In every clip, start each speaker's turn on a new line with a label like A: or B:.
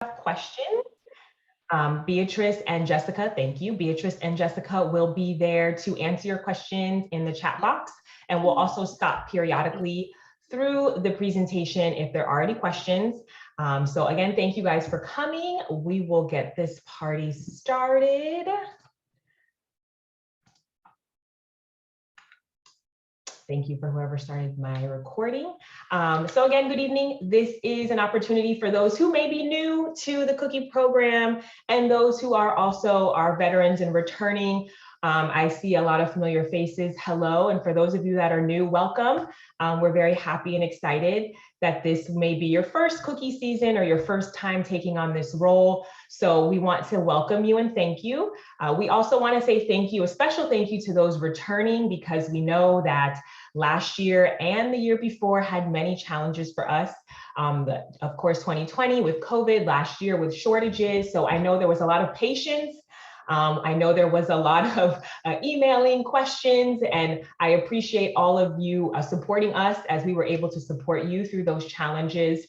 A: questions, Beatrice and Jessica, thank you. Beatrice and Jessica will be there to answer your questions in the chat box, and we'll also stop periodically through the presentation if there are any questions. So again, thank you guys for coming. We will get this party started. Thank you for whoever started my recording. So again, good evening. This is an opportunity for those who may be new to the Cookie program and those who are also our veterans and returning. I see a lot of familiar faces. Hello, and for those of you that are new, welcome. We're very happy and excited that this may be your first cookie season or your first time taking on this role. So we want to welcome you and thank you. We also want to say thank you, a special thank you to those returning, because we know that last year and the year before had many challenges for us. Of course, 2020 with COVID, last year with shortages. So I know there was a lot of patience. I know there was a lot of emailing questions, and I appreciate all of you supporting us as we were able to support you through those challenges.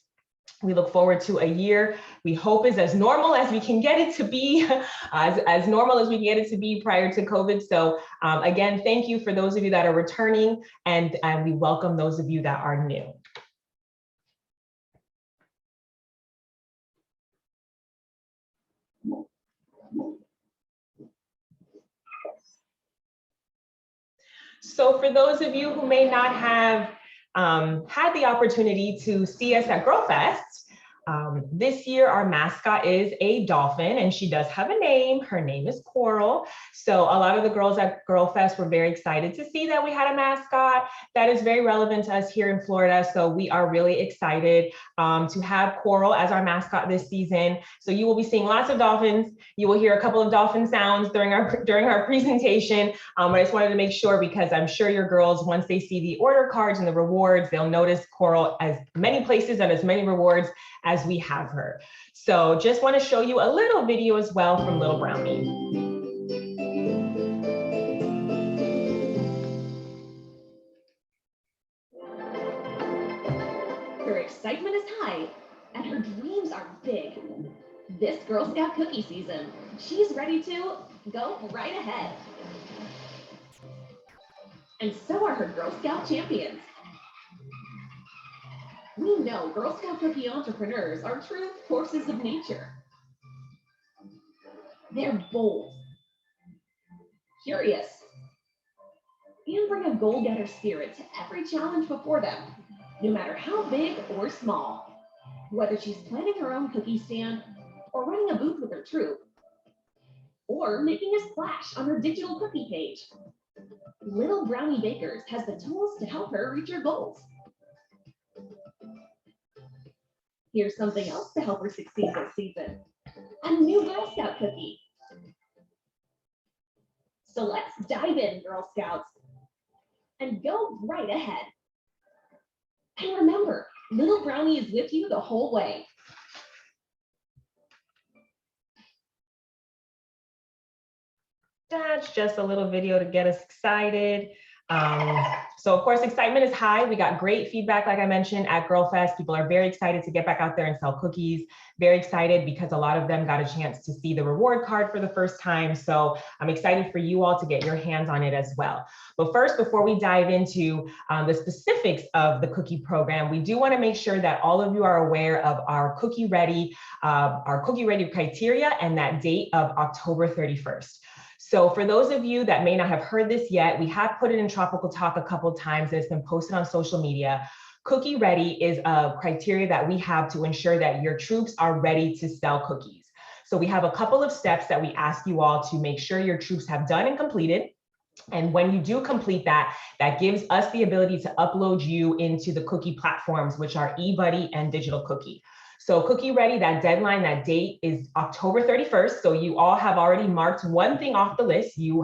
A: We look forward to a year we hope is as normal as we can get it to be, as normal as we can get it to be prior to COVID. So again, thank you for those of you that are returning, and we welcome those of you that are new. So for those of you who may not have had the opportunity to see us at Girl Fest, this year our mascot is a dolphin, and she does have a name. Her name is Coral. So a lot of the girls at Girl Fest were very excited to see that we had a mascot that is very relevant to us here in Florida. So we are really excited to have Coral as our mascot this season. So you will be seeing lots of dolphins. You will hear a couple of dolphin sounds during our presentation. But I just wanted to make sure, because I'm sure your girls, once they see the order cards and the rewards, they'll notice Coral as many places and as many rewards as we have her. So just want to show you a little video as well from Little Brownie.
B: Her excitement is high and her dreams are big. This Girl Scout cookie season, she's ready to go right ahead. And so are her Girl Scout champions. We know Girl Scout cookie entrepreneurs are true forces of nature. They're bold, curious, and bring a goal-getter spirit to every challenge before them, no matter how big or small. Whether she's planning her own cookie stand, or running a booth with her troop, or making a splash on her digital cookie page, Little Brownie Bakers has the tools to help her reach her goals. Here's something else to help her succeed this season: a new Girl Scout cookie. So let's dive in, Girl Scouts, and go right ahead. And remember, Little Brownie is with you the whole way.
A: That's just a little video to get us excited. So of course, excitement is high. We got great feedback, like I mentioned, at Girl Fest. People are very excited to get back out there and sell cookies. Very excited because a lot of them got a chance to see the reward card for the first time. So I'm excited for you all to get your hands on it as well. But first, before we dive into the specifics of the cookie program, we do want to make sure that all of you are aware of our Cookie Ready criteria and that date of October 31st. So for those of you that may not have heard this yet, we have put it in Tropical Talk a couple of times. It's been posted on social media. Cookie Ready is a criteria that we have to ensure that your troops are ready to sell cookies. So we have a couple of steps that we ask you all to make sure your troops have done and completed. And when you do complete that, that gives us the ability to upload you into the cookie platforms, which are eBuddy and Digital Cookie. So Cookie Ready, that deadline, that date is October 31st. So you all have already marked one thing off the list. You're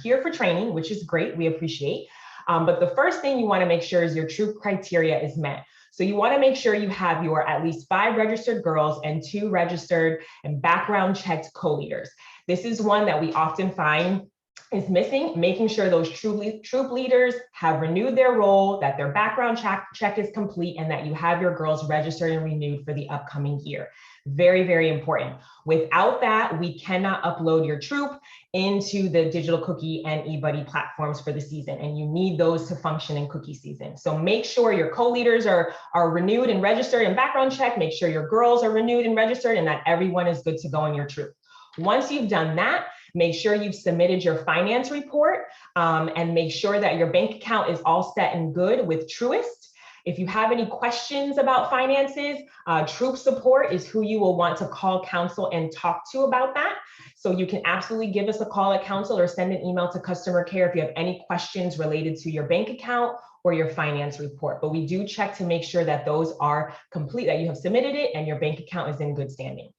A: here for training, which is great, we appreciate. But the first thing you want to make sure is your troop criteria is met. So you want to make sure you have your at least 5 registered girls and 2 registered and background checked co-leaders. This is one that we often find is missing, making sure those troop leaders have renewed their role, that their background check is complete, and that you have your girls registered and renewed for the upcoming year. Very, very important. Without that, we cannot upload your troop into the Digital Cookie and eBuddy platforms for the season, and you need those to function in cookie season. So make sure your co-leaders are renewed and registered and background check, make sure your girls are renewed and registered, and that everyone is good to go in your troop. Once you've done that, make sure you've submitted your finance report and make sure that your bank account is all set and good with Truist. If you have any questions about finances, troop support is who you will want to call counsel and talk to about that. So you can absolutely give us a call at counsel or send an email to customer care if you have any questions related to your bank account or your finance report. But we do check to make sure that those are complete, that you have submitted it and your bank account is in good standing.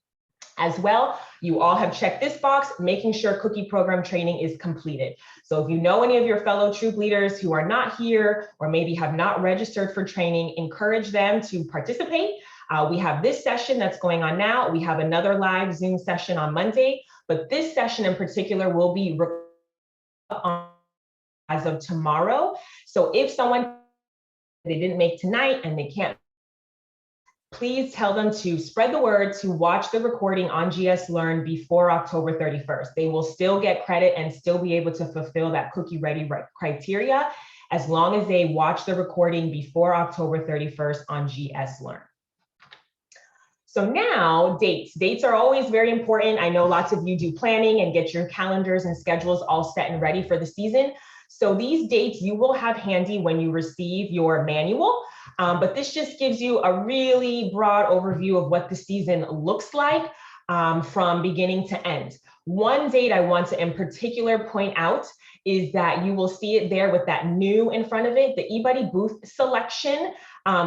A: As well, you all have checked this box, making sure cookie program training is completed. So if you know any of your fellow troop leaders who are not here or maybe have not registered for training, encourage them to participate. We have this session that's going on now. We have another live Zoom session on Monday, but this session in particular will be on as of tomorrow. So if someone they didn't make tonight and they can't, please tell them to spread the word to watch the recording on GS Learn before October 31st. They will still get credit and still be able to fulfill that cookie ready criteria as long as they watch the recording before October 31st on GS Learn. So now dates. Dates are always very important. I know lots of you do planning and get your calendars and schedules all set and ready for the season. So these dates you will have handy when you receive your manual. But this just gives you a really broad overview of what the season looks like from beginning to end. One date I want to in particular point out is that you will see it there with that new in front of it, the eBuddy booth selection.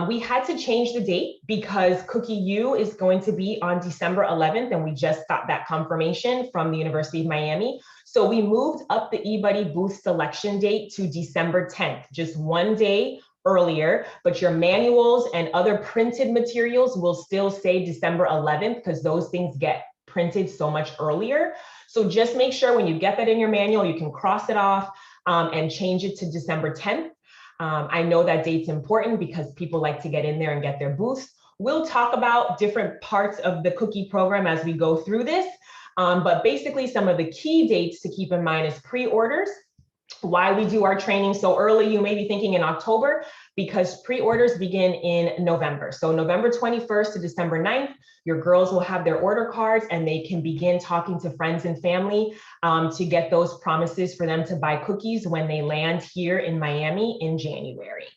A: We had to change the date because Cookie U is going to be on December 11th, and we just got that confirmation from the University of Miami. So we moved up the eBuddy booth selection date to December 10th, just one day earlier, but your manuals and other printed materials will still say December 11th because those things get printed so much earlier. So just make sure when you get that in your manual, you can cross it off and change it to December 10th. I know that date's important because people like to get in there and get their booths. We'll talk about different parts of the cookie program as we go through this. But basically some of the key dates to keep in mind is pre-orders. Why we do our training so early, you may be thinking in October, because pre-orders begin in November. So November 21st to December 9th, your girls will have their order cards and they can begin talking to friends and family to get those promises for them to buy cookies when they land here in Miami in January.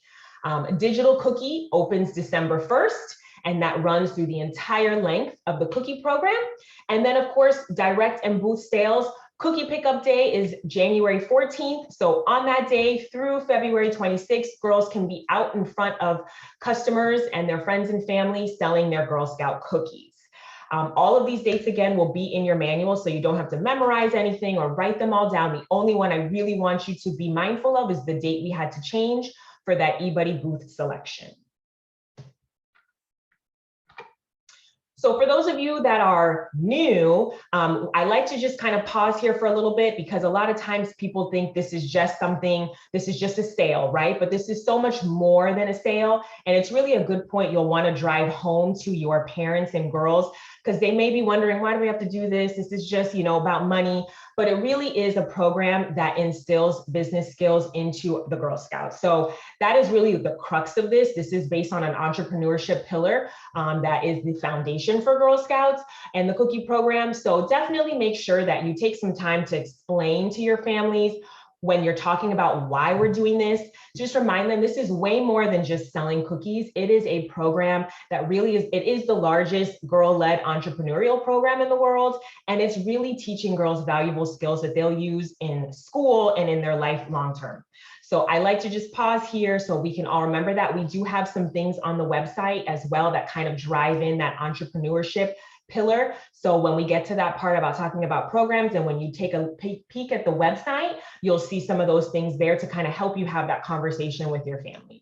A: Digital Cookie opens December 1st. And that runs through the entire length of the cookie program. And then of course, direct and booth sales. Cookie pickup day is January 14th. So on that day through February 26th, girls can be out in front of customers and their friends and family selling their Girl Scout cookies. All of these dates again will be in your manual, so you don't have to memorize anything or write them all down. The only one I really want you to be mindful of is the date we had to change for that eBuddy booth selection. So for those of you that are new, I like to just kind of pause here for a little bit because a lot of times people think this is just something, this is just a sale, right? But this is so much more than a sale. And it's really a good point you'll want to drive home to your parents and girls because they may be wondering, why do we have to do this? This is just, about money. But it really is a program that instills business skills into the Girl Scouts. So that is really the crux of this. This is based on an entrepreneurship pillar that is the foundation for Girl Scouts and the cookie program. So definitely make sure that you take some time to explain to your families when you're talking about why we're doing this. Just remind them this is way more than just selling cookies. It is a program that really is, it is the largest girl-led entrepreneurial program in the world. And it's really teaching girls valuable skills that they'll use in school and in their life long-term. So I like to just pause here so we can all remember that we do have some things on the website as well that kind of drive in that entrepreneurship pillar. So when we get to that part about talking about programs and when you take a peek at the website, you'll see some of those things there to kind of help you have that conversation with your families.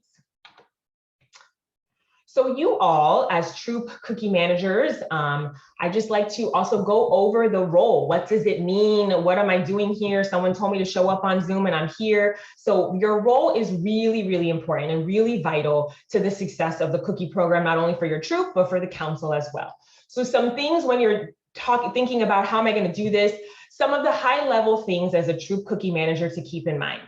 A: So you all, as troop cookie managers, I just like to also go over the role. What does it mean? What am I doing here? Someone told me to show up on Zoom and I'm here. So your role is really, really important and really vital to the success of the cookie program, not only for your troop, but for the council as well. So some things when you're thinking about how am I going to do this, some of the high level things as a troop cookie manager to keep in mind.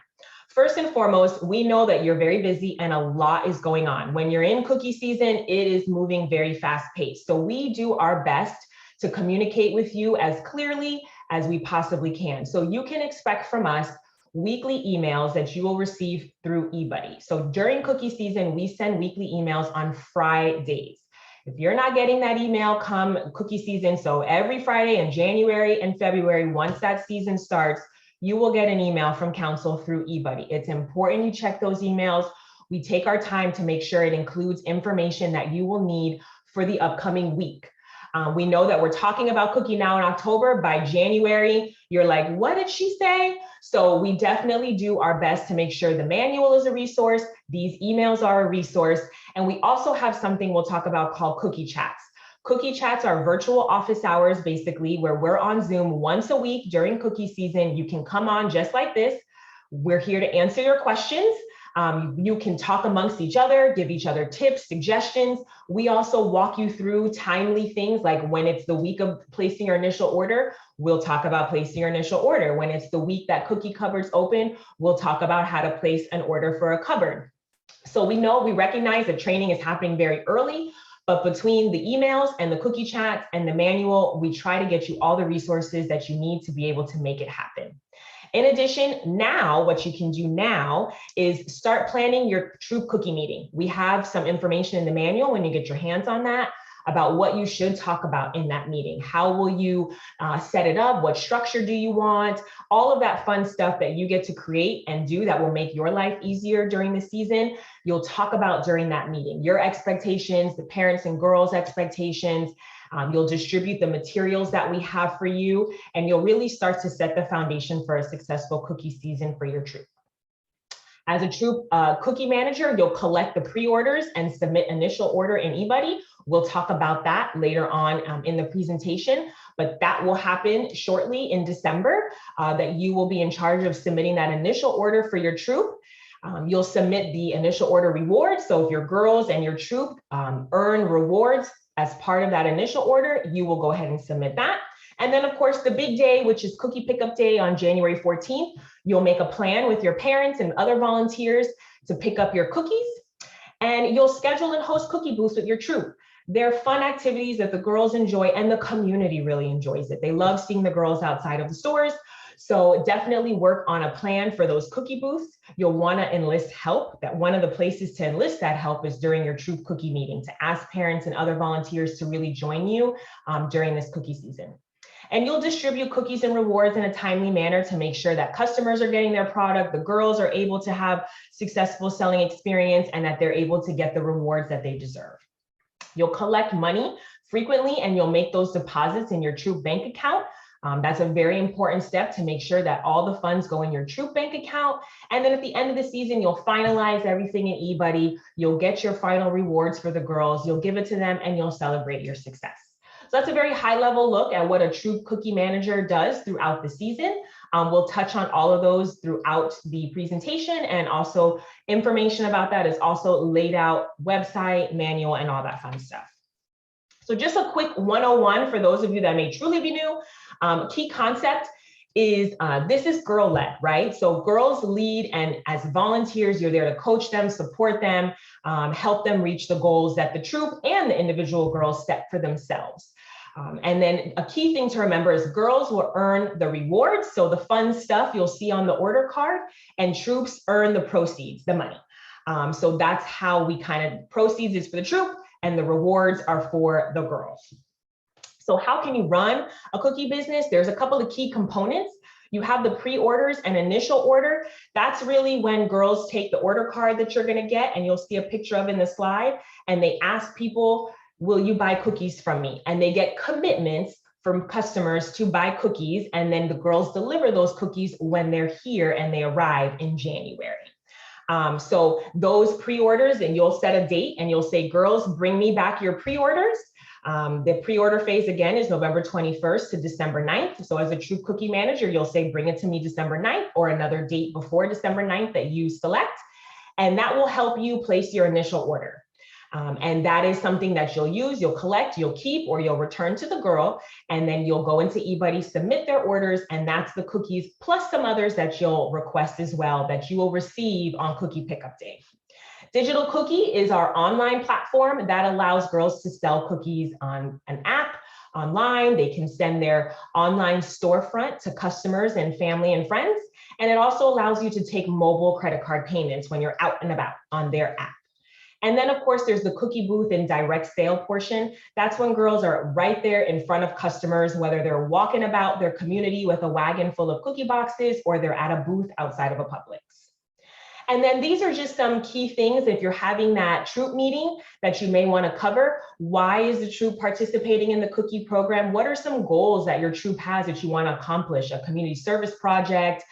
A: First and foremost, we know that you're very busy and a lot is going on. When you're in cookie season, it is moving very fast paced. So we do our best to communicate with you as clearly as we possibly can. So you can expect from us weekly emails that you will receive through eBuddy. So during cookie season, we send weekly emails on Fridays. If you're not getting that email come cookie season, so every Friday in January and February, once that season starts, you will get an email from council through eBuddy. It's important you check those emails. We take our time to make sure it includes information that you will need for the upcoming week. We know that we're talking about cookie now in October. By January, you're like, what did she say? So we definitely do our best to make sure the manual is a resource, these emails are a resource, and we also have something we'll talk about called cookie chats. Cookie chats are virtual office hours, basically, where we're on Zoom once a week during cookie season. You can come on just like this. We're here to answer your questions. You can talk amongst each other, give each other tips, suggestions. We also walk you through timely things like when it's the week of placing your initial order, we'll talk about placing your initial order. When it's the week that cookie cupboards open, we'll talk about how to place an order for a cupboard. So we recognize that training is happening very early, but between the emails and the cookie chats and the manual, we try to get you all the resources that you need to be able to make it happen. In addition, now what you can do now is start planning your troop cookie meeting. We have some information in the manual when you get your hands on that about what you should talk about in that meeting. How will you set it up? What structure do you want? All of that fun stuff that you get to create and do that will make your life easier during the season, you'll talk about during that meeting. Your expectations, the parents and girls' expectations. You'll distribute the materials that we have for you, and you'll really start to set the foundation for a successful cookie season for your troop. As a troop cookie manager, you'll collect the pre-orders and submit initial order in eBuddy. We'll talk about that later on in the presentation, but that will happen shortly in December, that you will be in charge of submitting that initial order for your troop. You'll submit the initial order rewards. So if your girls and your troop earn rewards as part of that initial order, you will go ahead and submit that. And then of course, the big day, which is cookie pickup day on January 14th, you'll make a plan with your parents and other volunteers to pick up your cookies, and you'll schedule and host cookie booths with your troop. They're fun activities that the girls enjoy and the community really enjoys it. They love seeing the girls outside of the stores. So definitely work on a plan for those cookie booths. You'll want to enlist help. That one of the places to enlist that help is during your troop cookie meeting, to ask parents and other volunteers to really join you during this cookie season. And you'll distribute cookies and rewards in a timely manner to make sure that customers are getting their product, the girls are able to have successful selling experience, and that they're able to get the rewards that they deserve. You'll collect money frequently, and you'll make those deposits in your troop bank account. That's a very important step to make sure that all the funds go in your troop bank account. And then at the end of the season, you'll finalize everything in eBuddy. You'll get your final rewards for the girls. You'll give it to them and you'll celebrate your success. So that's a very high level look at what a troop cookie manager does throughout the season. We'll touch on all of those throughout the presentation, and also information about that is also laid out, website, manual, and all that fun stuff. So just a quick 101 for those of you that may truly be new. Key concept is this is girl-led, right? So girls lead, and as volunteers, you're there to coach them, support them, help them reach the goals that the troop and the individual girls set for themselves. And then a key thing to remember is girls will earn the rewards. So the fun stuff you'll see on the order card, and troops earn the proceeds, the money. So that's how we proceeds is for the troop and the rewards are for the girls. So how can you run a cookie business? There's a couple of key components. You have the pre-orders and initial order. That's really when girls take the order card that you're gonna get, and you'll see a picture of in the slide, and they ask people, will you buy cookies from me? And they get commitments from customers to buy cookies, and then the girls deliver those cookies when they're here and they arrive in January. So those pre-orders, and you'll set a date and you'll say, girls, bring me back your pre-orders. The pre-order phase again is November 21st to December 9th. So as a Troop Cookie manager, you'll say, bring it to me December 9th or another date before December 9th that you select. And that will help you place your initial order. And that is something that you'll use, you'll collect, you'll keep, or you'll return to the girl, and then you'll go into eBuddy, submit their orders, and that's the cookies plus some others that you'll request as well that you will receive on Cookie Pickup Day. Digital Cookie is our online platform that allows girls to sell cookies on an app, online. They can send their online storefront to customers and family and friends. And it also allows you to take mobile credit card payments when you're out and about on their app. And then, of course, there's the cookie booth and direct sale portion. That's when girls are right there in front of customers, whether they're walking about their community with a wagon full of cookie boxes or they're at a booth outside of a Publix. And then these are just some key things if you're having that troop meeting that you may want to cover. Why is the troop participating in the cookie program? What are some goals that your troop has that you want to accomplish? A community service project?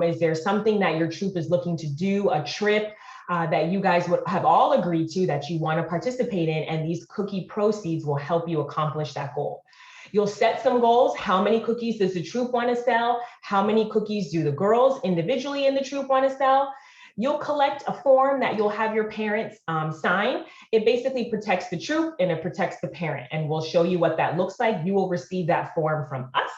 A: Is there something that your troop is looking to do, a trip? That you guys would have all agreed to that you want to participate in, and these cookie proceeds will help you accomplish that goal. You'll set some goals. How many cookies does the troop want to sell? How many cookies do the girls individually in the troop want to sell? You'll collect a form that you'll have your parents sign. It basically protects the troop and it protects the parent, and we'll show you what that looks like. You will receive that form from us.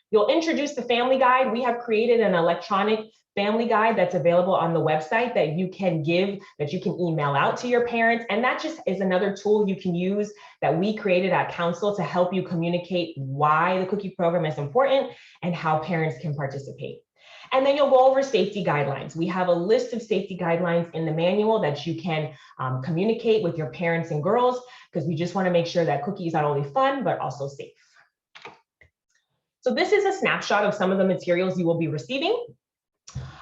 A: You'll introduce the family guide. We have created an electronic family guide that's available on the website that you can give, that you can email out to your parents. And that just is another tool you can use that we created at Council to help you communicate why the cookie program is important and how parents can participate. And then you'll go over safety guidelines. We have a list of safety guidelines in the manual that you can communicate with your parents and girls, because we just want to make sure that cookies are not only fun, but also safe. So this is a snapshot of some of the materials you will be receiving.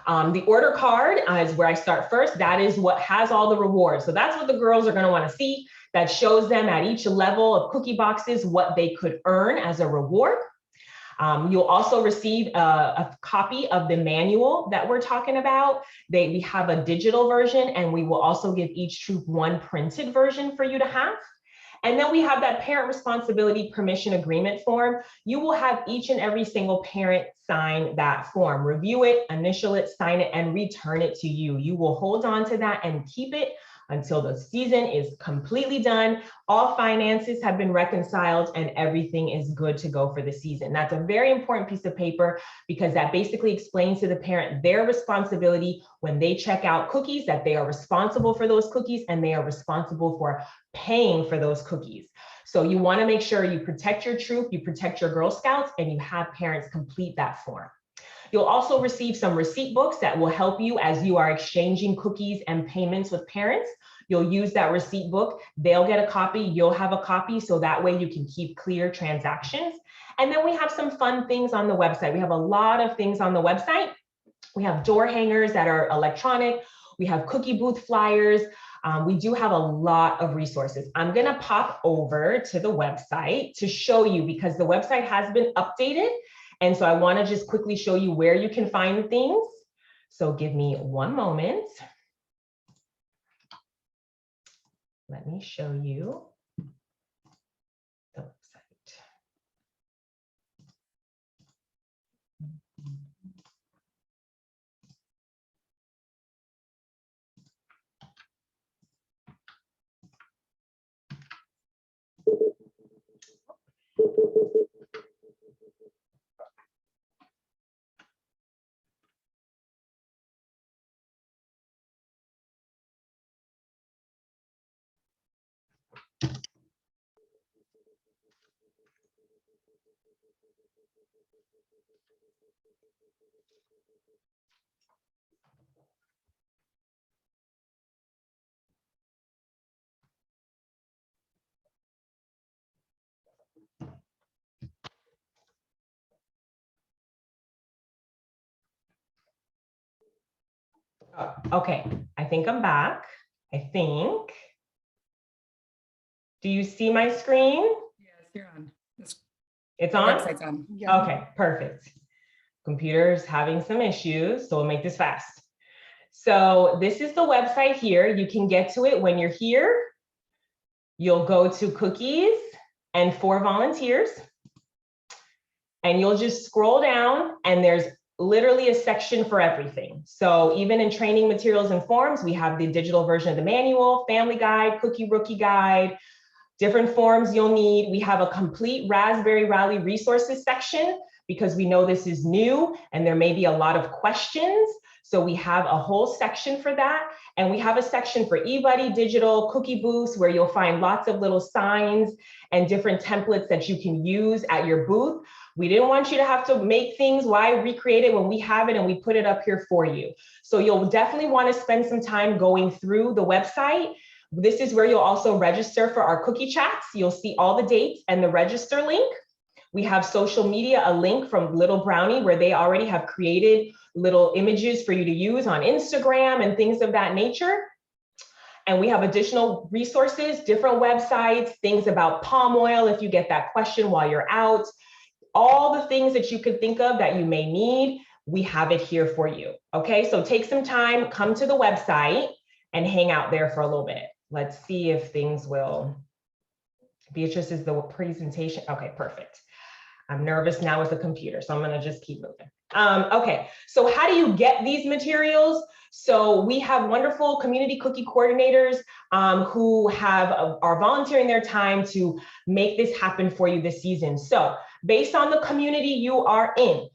A: The order card is where I start first. That is what has all the rewards. So that's what the girls are going to want to see. That shows them at each level of cookie boxes what they could earn as a reward. You'll also receive a copy of the manual that we're talking about. We have a digital version, and we will also give each troop one printed version for you to have. And then we have that parent responsibility permission agreement form. You will have each and every single parent sign that form, review it, initial it, sign it, and return it to you. You will hold on to that and keep it until the season is completely done. All finances have been reconciled and everything is good to go for the season. That's a very important piece of paper because that basically explains to the parent their responsibility when they check out cookies, that they are responsible for those cookies and they are responsible for paying for those cookies. So you want to make sure you protect your troop, you protect your Girl Scouts, and you have parents complete that form. You'll also receive some receipt books that will help you as you are exchanging cookies and payments with parents. You'll use that receipt book. They'll get a copy, you'll have a copy, so that way you can keep clear transactions. And then we have some fun things on the website. We have a lot of things on the website. We have door hangers that are electronic. We have cookie booth flyers. We do have a lot of resources. I'm gonna pop over to the website to show you because the website has been updated. And so I wanna just quickly show you where you can find things. So give me one moment. Let me show you the website. Okay, I think I'm back. I think. Do you see my screen?
C: Yes, you're on.
A: It's on?
C: Website's on. Yeah.
A: Okay, perfect. Computer's having some issues, so we'll make this fast. So this is the website here. You can get to it when you're here. You'll go to cookies and for volunteers. And you'll just scroll down and there's literally a section for everything. So even in training materials and forms, we have the digital version of the manual, family guide, cookie rookie guide, different forms you'll need. We have a complete Raspberry Rally resources section because we know this is new and there may be a lot of questions. So we have a whole section for that. And we have a section for eBuddy Digital Cookie Booths where you'll find lots of little signs and different templates that you can use at your booth. We didn't want you to have to make things. Why recreate it when we have it and we put it up here for you? So you'll definitely want to spend some time going through the website. This is where you'll also register for our cookie chats. You'll see all the dates and the register link. We have social media, a link from Little Brownie where they already have created little images for you to use on Instagram and things of that nature. And we have additional resources, different websites, things about palm oil if you get that question while you're out. All the things that you could think of that you may need, we have it here for you. Okay, so take some time, come to the website and hang out there for a little bit. Let's see if things will. Beatrice is the presentation. Okay, perfect. I'm nervous now with the computer, so I'm gonna just keep moving. Okay, so how do you get these materials? So we have wonderful community cookie coordinators who are volunteering their time to make this happen for you this season. So based on the community you are in,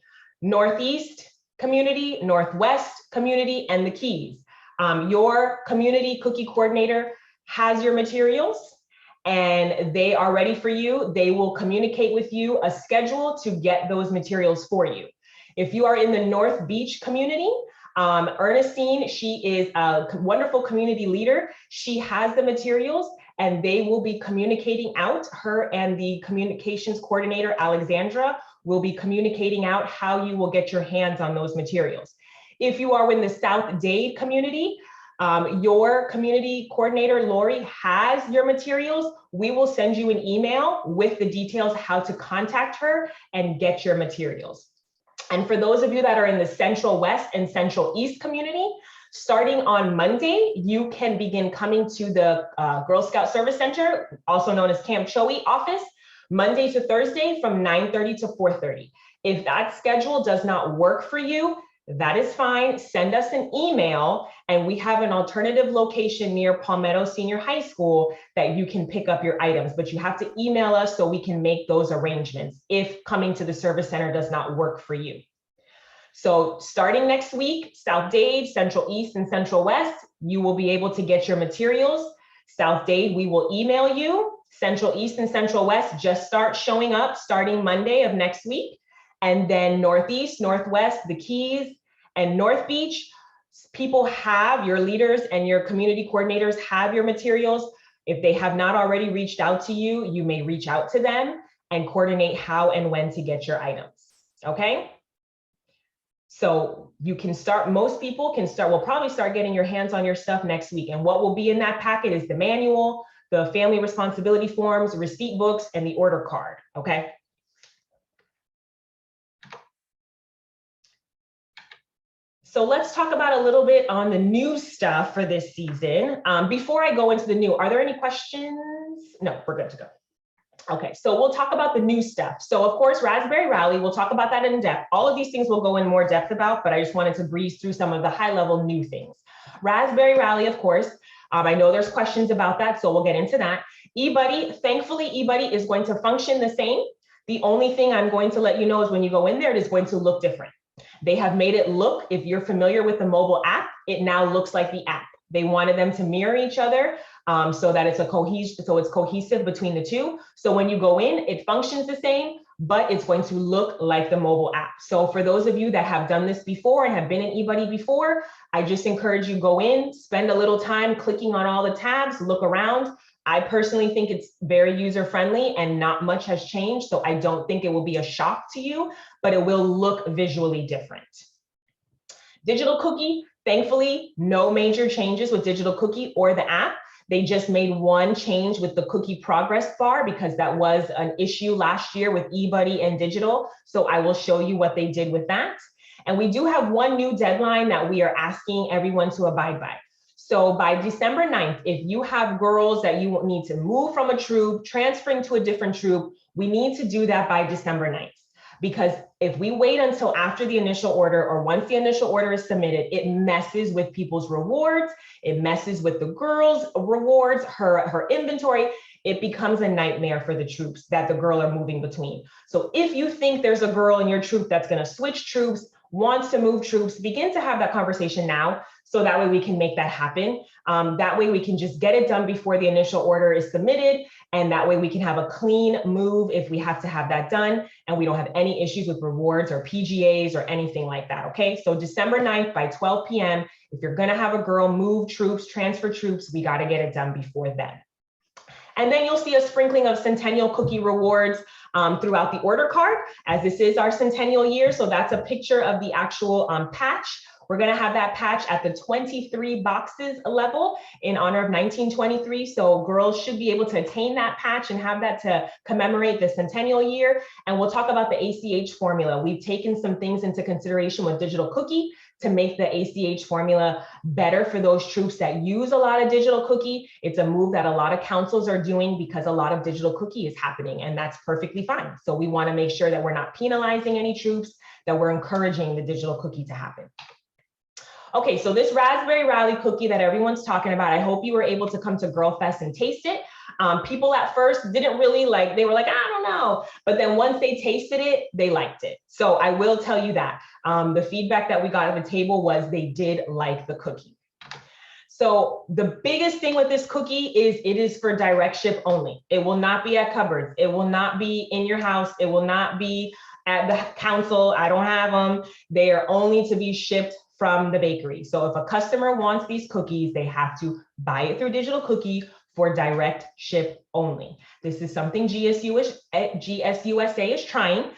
A: Northeast community, Northwest community, and the Keys, your community cookie coordinator has your materials and they are ready for you. They will communicate with you a schedule to get those materials for you. If you are in the North Beach community, Ernestine, she is a wonderful community leader. She has the materials and they will be communicating out. Her and the communications coordinator, Alexandra, will be communicating out how you will get your hands on those materials. If you are in the South Dade community, your community coordinator, Lori, has your materials. We will send you an email with the details how to contact her and get your materials. And for those of you that are in the Central West and Central East community, starting on Monday, you can begin coming to the Girl Scout Service Center, also known as Camp Choey office, Monday to Thursday from 9:30 to 4:30. If that schedule does not work for you, that is fine. Send us an email and we have an alternative location near Palmetto Senior High School that you can pick up your items, but you have to email us so we can make those arrangements if coming to the service center does not work for you. So starting next week, South Dade, Central East, and Central West, you will be able to get your materials. South Dade, we will email you. Central East and Central West just start showing up starting Monday of next week. And then Northeast, Northwest, the Keys, and North Beach, people have, your leaders and your community coordinators have your materials. If they have not already reached out to you, you may reach out to them and coordinate how and when to get your items, okay? So you can start, most people can start, will probably start getting your hands on your stuff next week. And what will be in that packet is the manual, the family responsibility forms, receipt books, and the order card, okay? So let's talk about a little bit on the new stuff for this season. Before I go into the new, are there any questions? No, we're good to go. Okay, so we'll talk about the new stuff. So of course, Raspberry Rally, we'll talk about that in depth. All of these things we'll go in more depth about, but I just wanted to breeze through some of the high level new things. Raspberry Rally, of course, I know there's questions about that, so we'll get into that. eBuddy, thankfully, eBuddy is going to function the same. The only thing I'm going to let you know is when you go in there, it is going to look different. They have made it look, if you're familiar with the mobile app, it now looks like the app. They wanted them to mirror each other so that it's cohesive between the two. So when you go in, it functions the same, but it's going to look like the mobile app. So for those of you that have done this before and have been in eBuddy before, I just encourage you go in, spend a little time clicking on all the tabs, look around. I personally think it's very user-friendly and not much has changed. So I don't think it will be a shock to you, but it will look visually different. Digital Cookie, thankfully, no major changes with Digital Cookie or the app. They just made one change with the cookie progress bar because that was an issue last year with eBuddy and Digital. So I will show you what they did with that. And we do have one new deadline that we are asking everyone to abide by. So by December 9th, if you have girls that you need to move from a troop, transferring to a different troop, we need to do that by December 9th. Because if we wait until after the initial order or once the initial order is submitted, it messes with people's rewards. It messes with the girls' rewards, her inventory. It becomes a nightmare for the troops that the girl are moving between. So if you think there's a girl in your troop that's going to switch troops, wants to move troops, begin to have that conversation now. So that way we can make that happen. That way we can just get it done before the initial order is submitted. And that way we can have a clean move if we have to have that done. And we don't have any issues with rewards or PGAs or anything like that. Okay, so December 9th by 12 p.m. If you're going to have a girl move troops, transfer troops, we got to get it done before then. And then you'll see a sprinkling of Centennial cookie rewards throughout the order card, as this is our centennial year. So that's a picture of the actual patch. We're going to have that patch at the 23 boxes level in honor of 1923. So girls should be able to attain that patch and have that to commemorate the centennial year. And we'll talk about the ACH formula. We've taken some things into consideration with Digital Cookie to make the ACH formula better for those troops that use a lot of Digital Cookie. It's a move that a lot of councils are doing because a lot of Digital Cookie is happening, and that's perfectly fine. So we want to make sure that we're not penalizing any troops, that we're encouraging the Digital Cookie to happen. Okay, so this Raspberry Rally cookie that everyone's talking about, I hope you were able to come to Girl Fest and taste it. People at first didn't really like, they were like, I don't know. But then once they tasted it, they liked it. So I will tell you that. The feedback that we got at the table was they did like the cookie. So the biggest thing with this cookie is it is for direct ship only. It will not be at cupboards. It will not be in your house. It will not be at the council. I don't have them. They are only to be shipped from the bakery. So if a customer wants these cookies, they have to buy it through Digital Cookie for direct ship only. This is something GSUSA is trying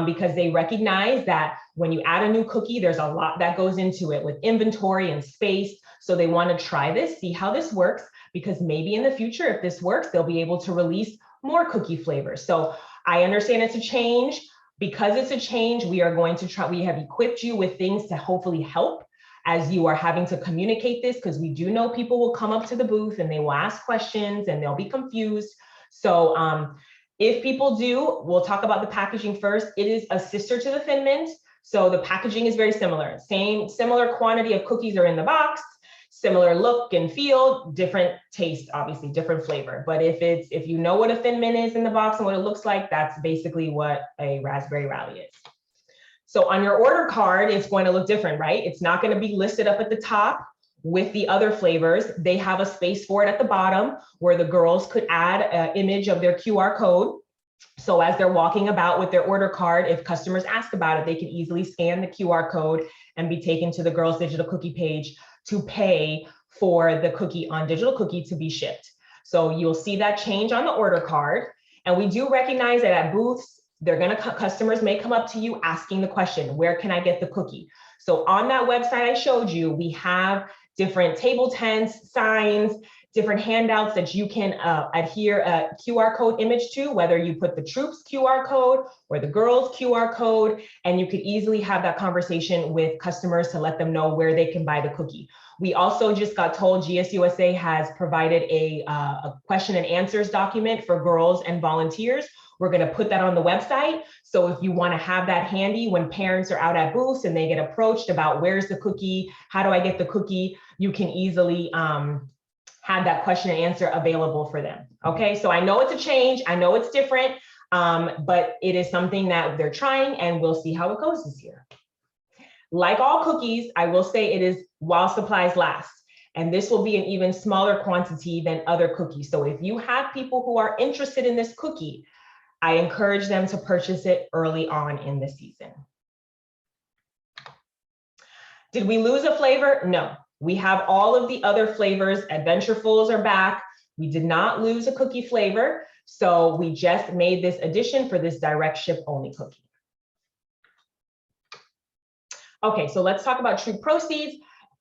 A: because they recognize that when you add a new cookie, there's a lot that goes into it with inventory and space. So they want to try this, see how this works, because maybe in the future, if this works, they'll be able to release more cookie flavors. So I understand it's a change. Because it's a change, we are going to try, we have equipped you with things to hopefully help as you are having to communicate this, because we do know people will come up to the booth and they will ask questions and they'll be confused. So if people do, we'll talk about the packaging first. It is a sister to the Thin Mint. So the packaging is very similar. Similar quantity of cookies are in the box, similar look and feel, different taste, obviously different flavor. But if you know what a Thin Mint is in the box and what it looks like, that's basically what a Raspberry Rally is. So on your order card, it's going to look different, right? It's not going to be listed up at the top with the other flavors. They have a space for it at the bottom where the girls could add an image of their QR code. So as they're walking about with their order card, if customers ask about it, they can easily scan the QR code and be taken to the Girls Digital Cookie page to pay for the cookie on Digital Cookie to be shipped. So you'll see that change on the order card. And we do recognize that at booths, customers may come up to you asking the question, where can I get the cookie? So on that website I showed you, we have different table tents, signs, different handouts that you can adhere a QR code image to, whether you put the troops QR code or the girls QR code, and you could easily have that conversation with customers to let them know where they can buy the cookie. We also just got told GSUSA has provided a question and answers document for girls and volunteers. We're going to put that on the website. So if you want to have that handy when parents are out at booths and they get approached about where's the cookie, how do I get the cookie, you can easily have that question and answer available for them. Okay, so I know it's a change. I know it's different, but it is something that they're trying, and we'll see how it goes this year. Like all cookies, I will say it is while supplies last. And this will be an even smaller quantity than other cookies. So if you have people who are interested in this cookie, I encourage them to purchase it early on in the season. Did we lose a flavor? No. We have all of the other flavors. Adventurefuls are back. We did not lose a cookie flavor. So we just made this addition for this direct ship only cookie. Okay, so let's talk about troop proceeds.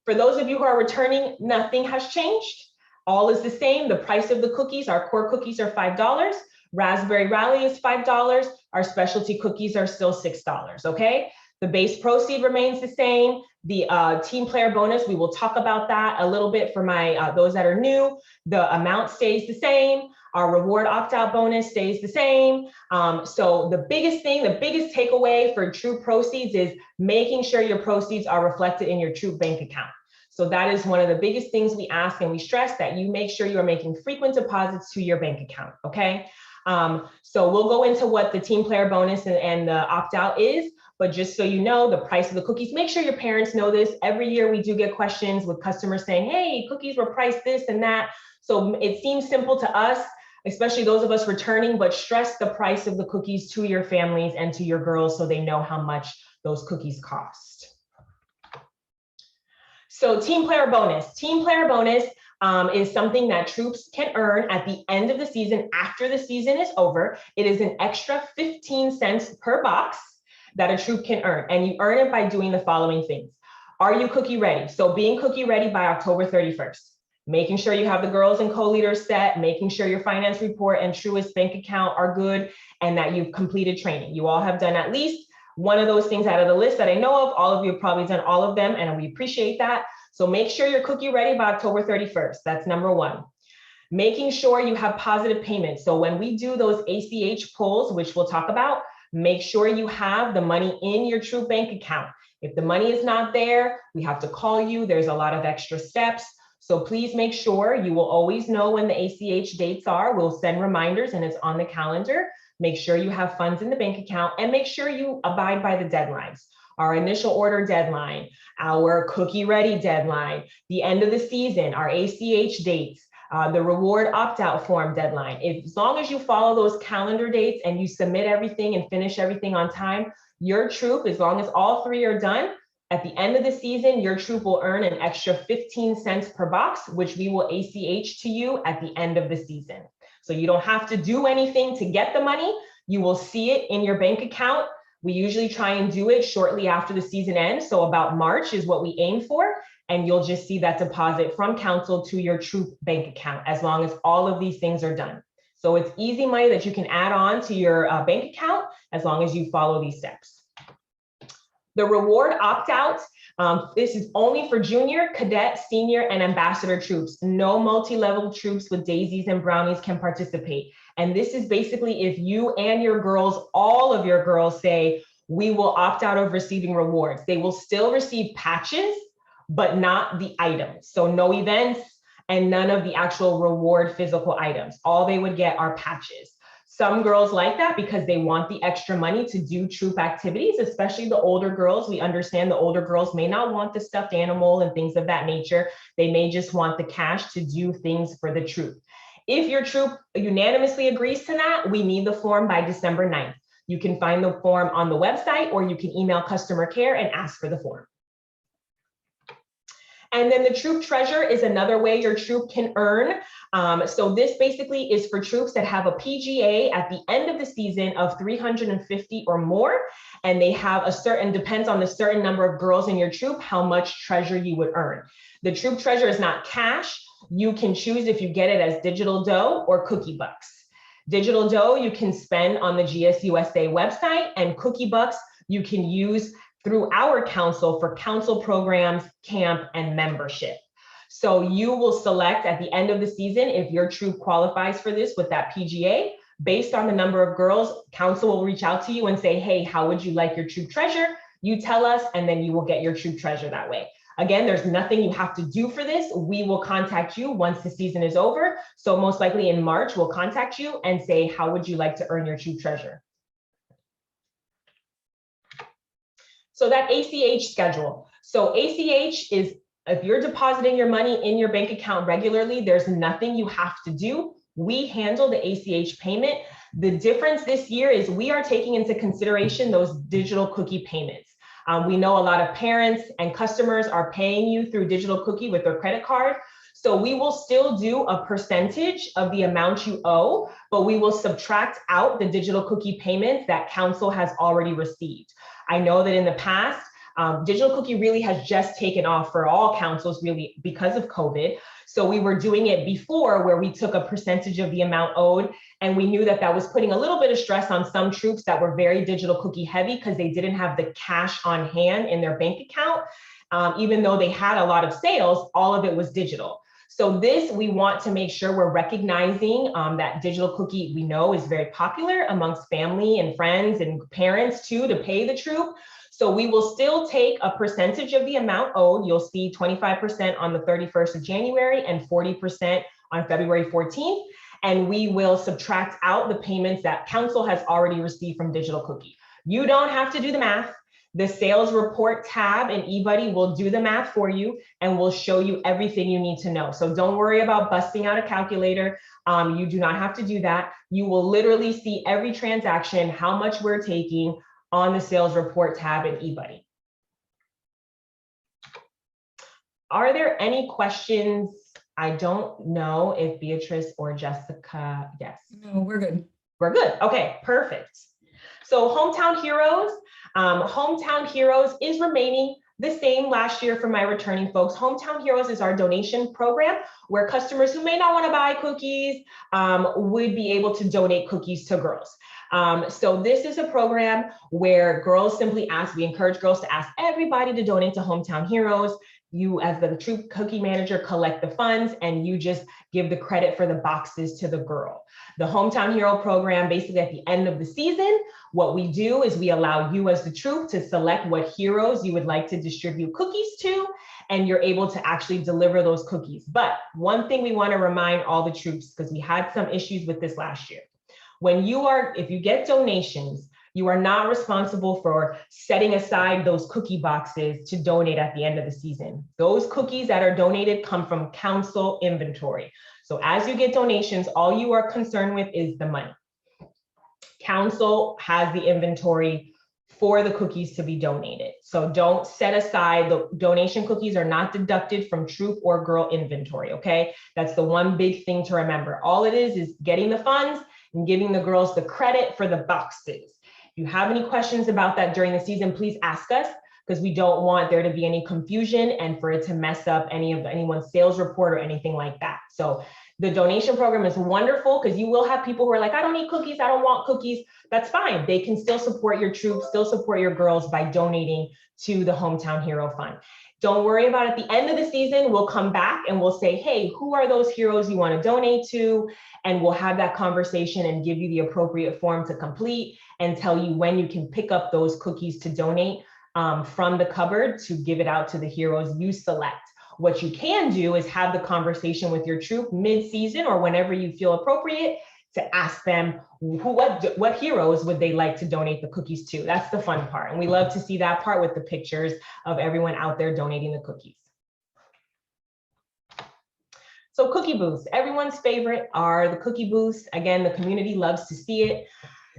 A: For those of you who are returning, nothing has changed. All is the same. The price of the cookies, our core cookies are $5. Raspberry Rally is $5. Our specialty cookies are still $6, okay? The base proceed remains the same. The team player bonus, we will talk about that a little bit for my those that are new. The amount stays the same. Our reward opt-out bonus stays the same. So the biggest thing, the biggest takeaway for Troop proceeds is making sure your proceeds are reflected in your Troop bank account. So that is one of the biggest things we ask and we stress, that you make sure you're making frequent deposits to your bank account, okay? So we'll go into what the team player bonus and the opt-out is, but just so you know, the price of the cookies, make sure your parents know this. Every year we do get questions with customers saying, hey, cookies were priced this and that. So it seems simple to us, especially those of us returning, but stress the price of the cookies to your families and to your girls so they know how much those cookies cost. So team player bonus. Team player bonus is something that troops can earn at the end of the season after the season is over. It is an extra 15 cents per box that a troop can earn. And you earn it by doing the following things. Are you cookie ready? So being cookie ready by October 31st. Making sure you have the girls and co-leaders set, making sure your finance report and Truist bank account are good, and that you've completed training. You all have done at least one of those things out of the list that I know of. All of you have probably done all of them, and we appreciate that. So make sure you're cookie ready by October 31st. That's number one. Making sure you have positive payments. So when we do those ACH pulls, which we'll talk about, make sure you have the money in your Troop bank account. If the money is not there, we have to call you. There's a lot of extra steps. So please make sure you will always know when the ACH dates are. We'll send reminders and it's on the calendar. Make sure you have funds in the bank account and make sure you abide by the deadlines. Our initial order deadline, our cookie ready deadline, the end of the season, our ACH dates, the reward opt-out form deadline. As long as you follow those calendar dates and you submit everything and finish everything on time, your troop, as long as all three are done, at the end of the season, your troop will earn an extra 15 cents per box, which we will ACH to you at the end of the season. So you don't have to do anything to get the money. You will see it in your bank account. We usually try and do it shortly after the season ends. So about March is what we aim for. And you'll just see that deposit from council to your troop bank account as long as all of these things are done. So it's easy money that you can add on to your bank account as long as you follow these steps. The reward opt-out, this is only for junior, cadet, senior, and ambassador troops. No multi-level troops with daisies and brownies can participate. And this is basically if you and your girls, all of your girls say, we will opt out of receiving rewards. They will still receive patches, but not the items. So no events and none of the actual reward physical items. All they would get are patches. Some girls like that because they want the extra money to do troop activities, especially the older girls. We understand the older girls may not want the stuffed animal and things of that nature. They may just want the cash to do things for the troop. If your troop unanimously agrees to that, we need the form by December 9th. You can find the form on the website or you can email customer care and ask for the form. And then the troop treasure is another way your troop can earn. So this basically is for troops that have a PGA at the end of the season of 350 or more, and they have a certain, depends on the certain number of girls in your troop, how much treasure you would earn. The troop treasure is not cash. You can choose if you get it as digital dough or cookie bucks. Digital dough you can spend on the GSUSA website, and cookie bucks you can use through our council for council programs, camp, and membership. So you will select at the end of the season if your troop qualifies for this with that PGA. Based on the number of girls, council will reach out to you and say, hey, how would you like your troop treasure? You tell us, and then you will get your troop treasure that way. Again, there's nothing you have to do for this. We will contact you once the season is over. So most likely in March, we'll contact you and say, how would you like to earn your troop treasure? So that ACH schedule. So ACH is if you're depositing your money in your bank account regularly, there's nothing you have to do. We handle the ACH payment. The difference this year is we are taking into consideration those digital cookie payments. We know a lot of parents and customers are paying you through digital cookie with their credit card. So we will still do a percentage of the amount you owe, but we will subtract out the digital cookie payments that council has already received. I know that in the past, Digital cookie really has just taken off for all councils really because of COVID. So we were doing it before where we took a percentage of the amount owed, and we knew that that was putting a little bit of stress on some troops that were very digital cookie heavy because they didn't have the cash on hand in their bank account. Even though they had a lot of sales, all of it was digital. So this, we want to make sure we're recognizing that digital cookie we know is very popular amongst family and friends and parents too to pay the troop. So we will still take a percentage of the amount owed. You'll see 25% on the 31st of January and 40% on February 14th. And we will subtract out the payments that council has already received from digital cookie. You don't have to do the math. The sales report tab in eBuddy will do the math for you and will show you everything you need to know. So don't worry about busting out a calculator. You do not have to do that. You will literally see every transaction, how much we're taking on the sales report tab in eBuddy. Are there any questions? I don't know if Beatrice or Jessica, yes.
C: No, we're good.
A: We're good. Okay, perfect. So Hometown Heroes. Hometown Heroes is remaining the same last year for my returning folks. Hometown Heroes is our donation program where customers who may not want to buy cookies would be able to donate cookies to girls. So this is a program where girls simply ask, we encourage girls to ask everybody to donate to Hometown Heroes. You, as the troop cookie manager, collect the funds and you just give the credit for the boxes to the girl. The Hometown Hero program, basically at the end of the season, what we do is we allow you as the troop to select what heroes you would like to distribute cookies to, and you're able to actually deliver those cookies. But one thing we want to remind all the troops, because we had some issues with this last year, if you get donations, you are not responsible for setting aside those cookie boxes to donate at the end of the season. Those cookies that are donated come from council inventory. So as you get donations, all you are concerned with is the money. Council has the inventory for the cookies to be donated. So don't set aside, the donation cookies are not deducted from troop or girl inventory, okay? That's the one big thing to remember. All it is getting the funds and giving the girls the credit for the boxes. If you have any questions about that during the season, please ask us, because we don't want there to be any confusion and for it to mess up anyone's sales report or anything like that. So the donation program is wonderful because you will have people who are like, I don't need cookies, I don't want cookies. That's fine. They can still support your troops, still support your girls by donating to the Hometown Hero Fund. Don't worry about it. At the end of the season, we'll come back and we'll say, hey, who are those heroes you want to donate to? And we'll have that conversation and give you the appropriate form to complete and tell you when you can pick up those cookies to donate from the cupboard to give it out to the heroes you select. What you can do is have the conversation with your troop mid-season or whenever you feel appropriate to ask them what heroes would they like to donate the cookies to. That's the fun part. And we love to see that part with the pictures of everyone out there donating the cookies. So cookie booths, everyone's favorite are the cookie booths. Again, the community loves to see it.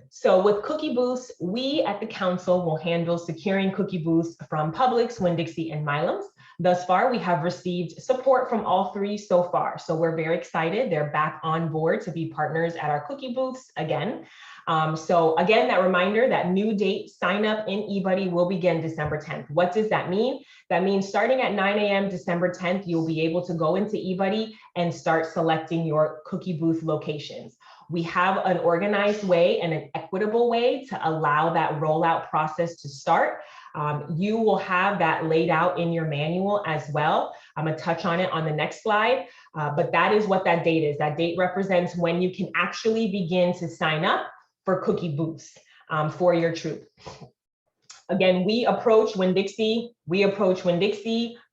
A: So with cookie booths, we at the council will handle securing cookie booths from Publix, Winn-Dixie, and Milam's. Thus far, we have received support from all three so far. So we're very excited. They're back on board to be partners at our cookie booths again. So again, that reminder, that new date sign up in eBuddy will begin December 10th. What does that mean? That means starting at 9 a.m. December 10th, you'll be able to go into eBuddy and start selecting your cookie booth locations. We have an organized way and an equitable way to allow that rollout process to start. You will have that laid out in your manual as well. I'm gonna touch on it on the next slide, but that is what that date is. That date represents when you can actually begin to sign up for cookie booths for your troop. Again, we approach Winn-Dixie,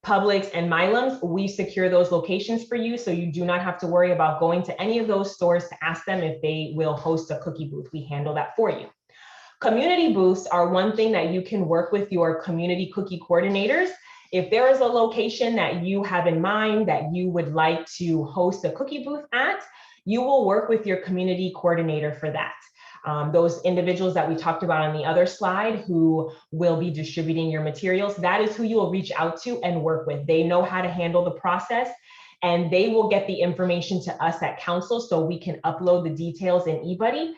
A: Publix, and Milam's. We secure those locations for you, so you do not have to worry about going to any of those stores to ask them if they will host a cookie booth. We handle that for you. Community booths are one thing that you can work with your community cookie coordinators. If there is a location that you have in mind that you would like to host a cookie booth at, you will work with your community coordinator for that. Those individuals that we talked about on the other slide who will be distributing your materials, that is who you will reach out to and work with. They know how to handle the process and they will get the information to us at council so we can upload the details in eBuddy.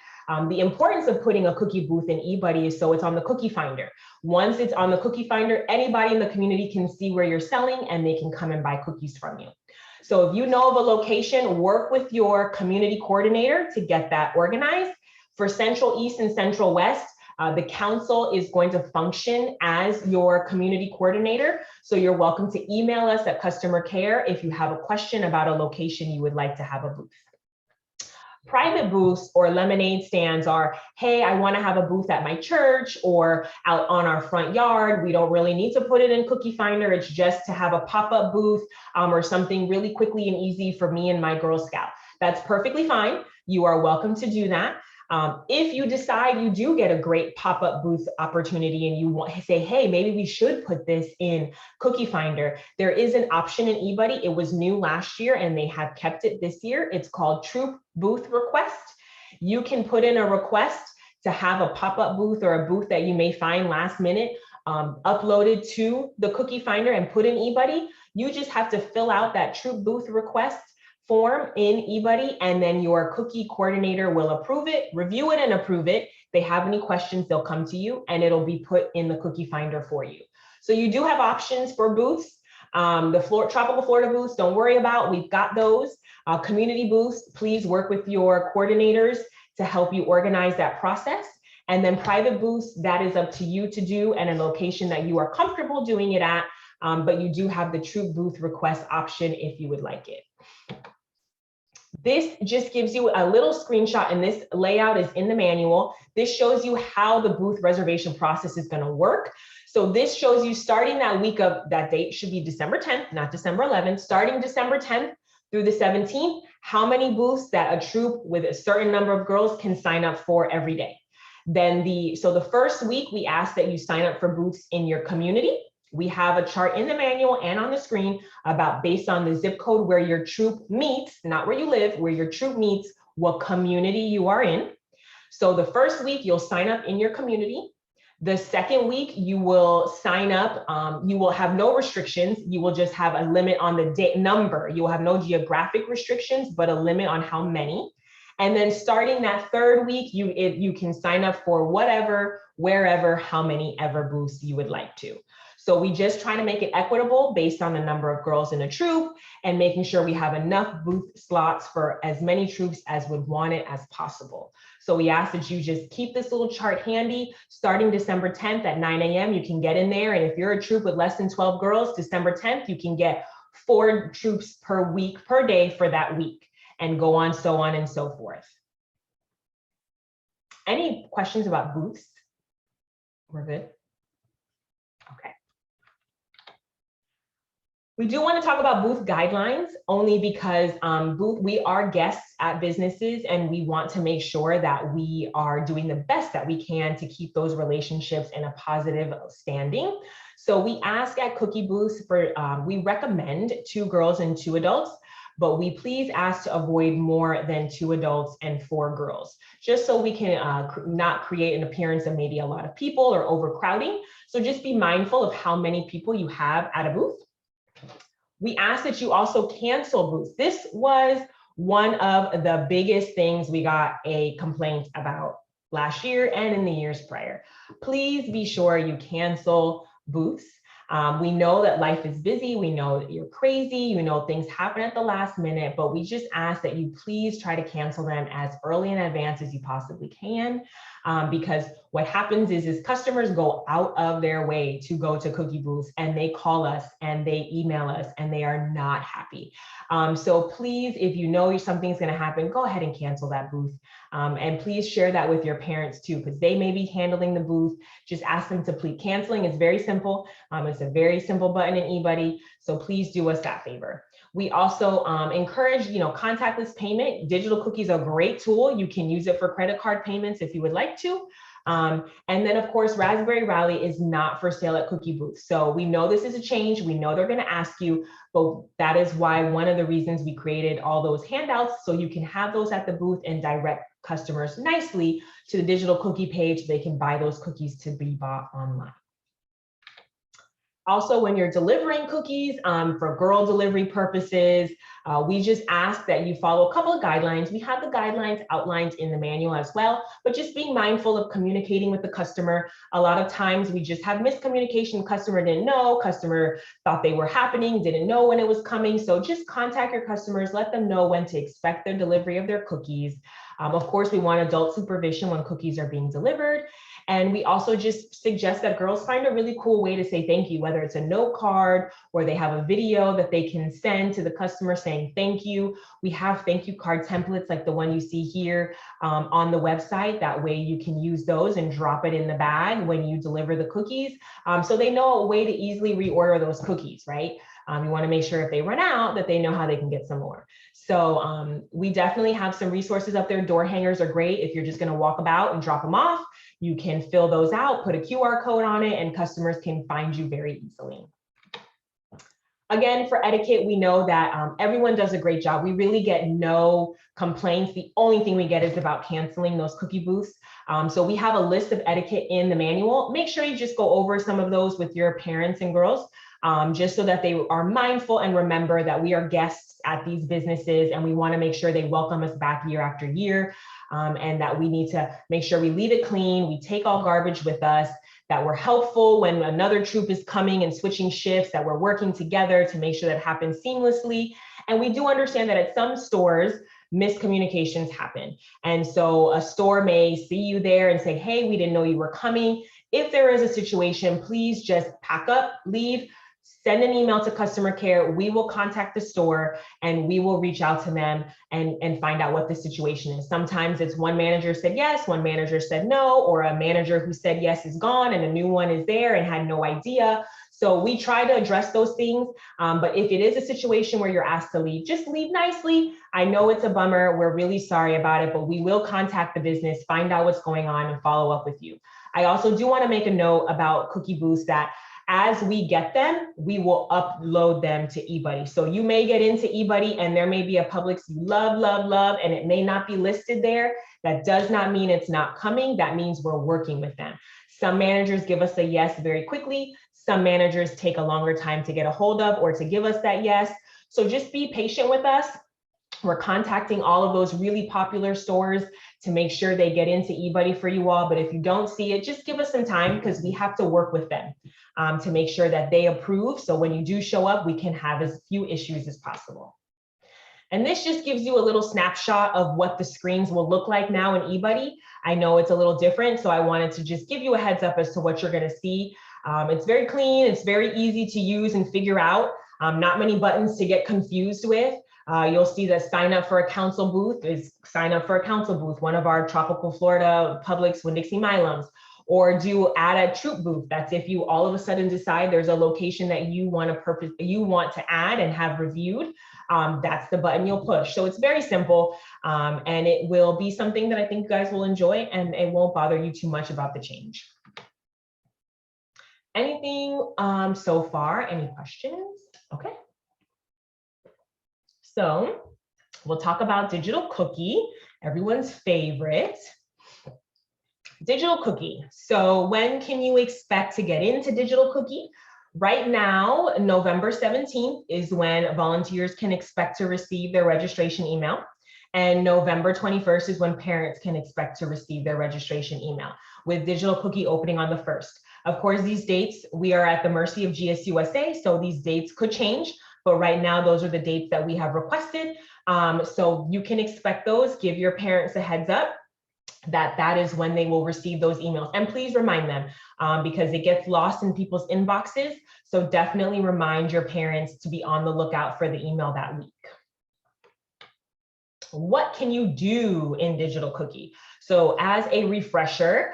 A: The importance of putting a cookie booth in eBuddy is so it's on the cookie finder. Once it's on the cookie finder, anybody in the community can see where you're selling and they can come and buy cookies from you. So if you know of a location, work with your community coordinator to get that organized. For Central East and Central West, the council is going to function as your community coordinator. So you're welcome to email us at customer care if you have a question about a location you would like to have a booth. Private booths or lemonade stands are, hey, I want to have a booth at my church or out on our front yard. We don't really need to put it in Cookie Finder. It's just to have a pop-up booth or something really quickly and easy for me and my Girl Scout. That's perfectly fine. You are welcome to do that. If you decide you do get a great pop-up booth opportunity and you want to say, hey, maybe we should put this in Cookie Finder, there is an option in eBuddy. It was new last year and they have kept it this year. It's called Troop Booth Request. You can put in a request to have a pop-up booth or a booth that you may find last minute uploaded to the Cookie Finder and put in eBuddy. You just have to fill out that Troop Booth Request form in eBuddy, and then your cookie coordinator will approve it, review it and approve it. If they have any questions, they'll come to you and it'll be put in the Cookie Finder for you. So you do have options for booths. The Tropical Florida booths, don't worry about, we've got those. Community booths, please work with your coordinators to help you organize that process. And then private booths, that is up to you to do and a location that you are comfortable doing it at, but you do have the Troop Booth Request option if you would like it. This just gives you a little screenshot, and this layout is in the manual. This shows you how the booth reservation process is going to work. So this shows you starting that week of, that date should be December 10th, not December 11th, starting December 10th through the 17th, how many booths that a troop with a certain number of girls can sign up for every day. Then so the first week, we ask that you sign up for booths in your community. We have a chart in the manual and on the screen about based on the zip code where your troop meets, not where you live, where your troop meets, what community you are in. So the first week you'll sign up in your community. The second week you will sign up, you will have no restrictions. You will just have a limit on the date number. You will have no geographic restrictions, but a limit on how many. And then starting that third week, you can sign up for whatever, wherever, how many ever booths you would like to. So we just try to make it equitable based on the number of girls in a troop and making sure we have enough booth slots for as many troops as would want it as possible. So we ask that you just keep this little chart handy. Starting December 10th at 9 a.m., you can get in there. And if you're a troop with less than 12 girls, December 10th, you can get 4 troops per week, per day for that week, and go on, so on and so forth. Any questions about booths? We're good? Okay. We do want to talk about booth guidelines only because we are guests at businesses and we want to make sure that we are doing the best that we can to keep those relationships in a positive standing. So we ask at Cookie Booths for, we recommend 2 girls and 2 adults, but we please ask to avoid more than 2 adults and 4 girls, just so we can not create an appearance of maybe a lot of people or overcrowding. So just be mindful of how many people you have at a booth. We ask that you also cancel booths. This was one of the biggest things we got a complaint about last year and in the years prior. Please be sure you cancel booths. We know that life is busy. We know that you're crazy. You know, things happen at the last minute, but we just ask that you please try to cancel them as early in advance as you possibly can. Because what happens is customers go out of their way to go to Cookie Booths and they call us and they email us and they are not happy. So please, if you know something's going to happen, go ahead and cancel that booth. And please share that with your parents too, because they may be handling the booth. Just ask them to please. Canceling is very simple. It's a very simple button in eBuddy. So please do us that favor. We also encourage, contactless payment. Digital cookies are a great tool. You can use it for credit card payments if you would like to. And then of course, Raspberry Rally is not for sale at Cookie Booths. So we know this is a change. We know they're going to ask you, but that is why one of the reasons we created all those handouts, so you can have those at the booth and direct customers nicely to the digital cookie page. They can buy those cookies to be bought online. Also, when you're delivering cookies for girl delivery purposes, we just ask that you follow a couple of guidelines. We have the guidelines outlined in the manual as well, but just being mindful of communicating with the customer. A lot of times we just have miscommunication. Customer didn't know, customer thought they were happening, didn't know when it was coming. So just contact your customers, let them know when to expect their delivery of their cookies. Of course, we want adult supervision when cookies are being delivered. And we also just suggest that girls find a really cool way to say thank you, whether it's a note card or they have a video that they can send to the customer saying thank you. We have thank you card templates like the one you see here on the website. That way you can use those and drop it in the bag when you deliver the cookies. So they know a way to easily reorder those cookies, right? You want to make sure if they run out that they know how they can get some more. So we definitely have some resources up there. Door hangers are great if you're just going to walk about and drop them off. You can fill those out, put a QR code on it, and customers can find you very easily. Again, for etiquette, we know that everyone does a great job. We really get no complaints. The only thing we get is about canceling those cookie booths. So we have a list of etiquette in the manual. Make sure you just go over some of those with your parents and girls, just so that they are mindful and remember that we are guests at these businesses and we want to make sure they welcome us back year after year, and that we need to make sure we leave it clean, we take all garbage with us, that we're helpful when another troop is coming and switching shifts, that we're working together to make sure that happens seamlessly. And we do understand that at some stores, miscommunications happen. And so a store may see you there and say, hey, we didn't know you were coming. If there is a situation, please just pack up, leave, send an email to customer care. We will contact the store and we will reach out to them and find out what the situation is. Sometimes it's one manager said yes, one manager said no, or a manager who said yes is gone and a new one is there and had no idea. So we try to address those things. But if it is a situation where you're asked to leave, just leave nicely. I know it's a bummer. We're really sorry about it, but we will contact the business, find out what's going on and follow up with you. I also do want to make a note about cookie booths that as we get them, we will upload them to eBuddy. So you may get into eBuddy and there may be a Publix you love, love, love, and it may not be listed there. That does not mean it's not coming. That means we're working with them. Some managers give us a yes very quickly. Some managers take a longer time to get a hold of or to give us that yes. So just be patient with us. We're contacting all of those really popular stores to make sure they get into eBuddy for you all. But if you don't see it, just give us some time because we have to work with them to make sure that they approve. So when you do show up, we can have as few issues as possible. And this just gives you a little snapshot of what the screens will look like now in eBuddy. I know it's a little different, so I wanted to just give you a heads up as to what you're going to see. It's very clean. It's very easy to use and figure out. Not many buttons to get confused with. You'll see that sign up for a council booth is sign up for a council booth, one of our tropical Florida Publix Winn-Dixie Milums, or do add a troop booth. That's if you all of a sudden decide there's a location that you want to add and have reviewed. That's the button you'll push. So it's very simple, and it will be something that I think you guys will enjoy, and it won't bother you too much about the change. Anything so far? Any questions? Okay. So we'll talk about digital cookie, everyone's favorite. Digital cookie. So when can you expect to get into digital cookie? Right now, November 17th is when volunteers can expect to receive their registration email. And November 21st is when parents can expect to receive their registration email, with digital cookie opening on the 1st. Of course, these dates, we are at the mercy of GSUSA, so these dates could change. But right now, those are the dates that we have requested. So you can expect those. Give your parents a heads up that that is when they will receive those emails. And please remind them because it gets lost in people's inboxes. So definitely remind your parents to be on the lookout for the email that week. What can you do in digital cookie? So as a refresher,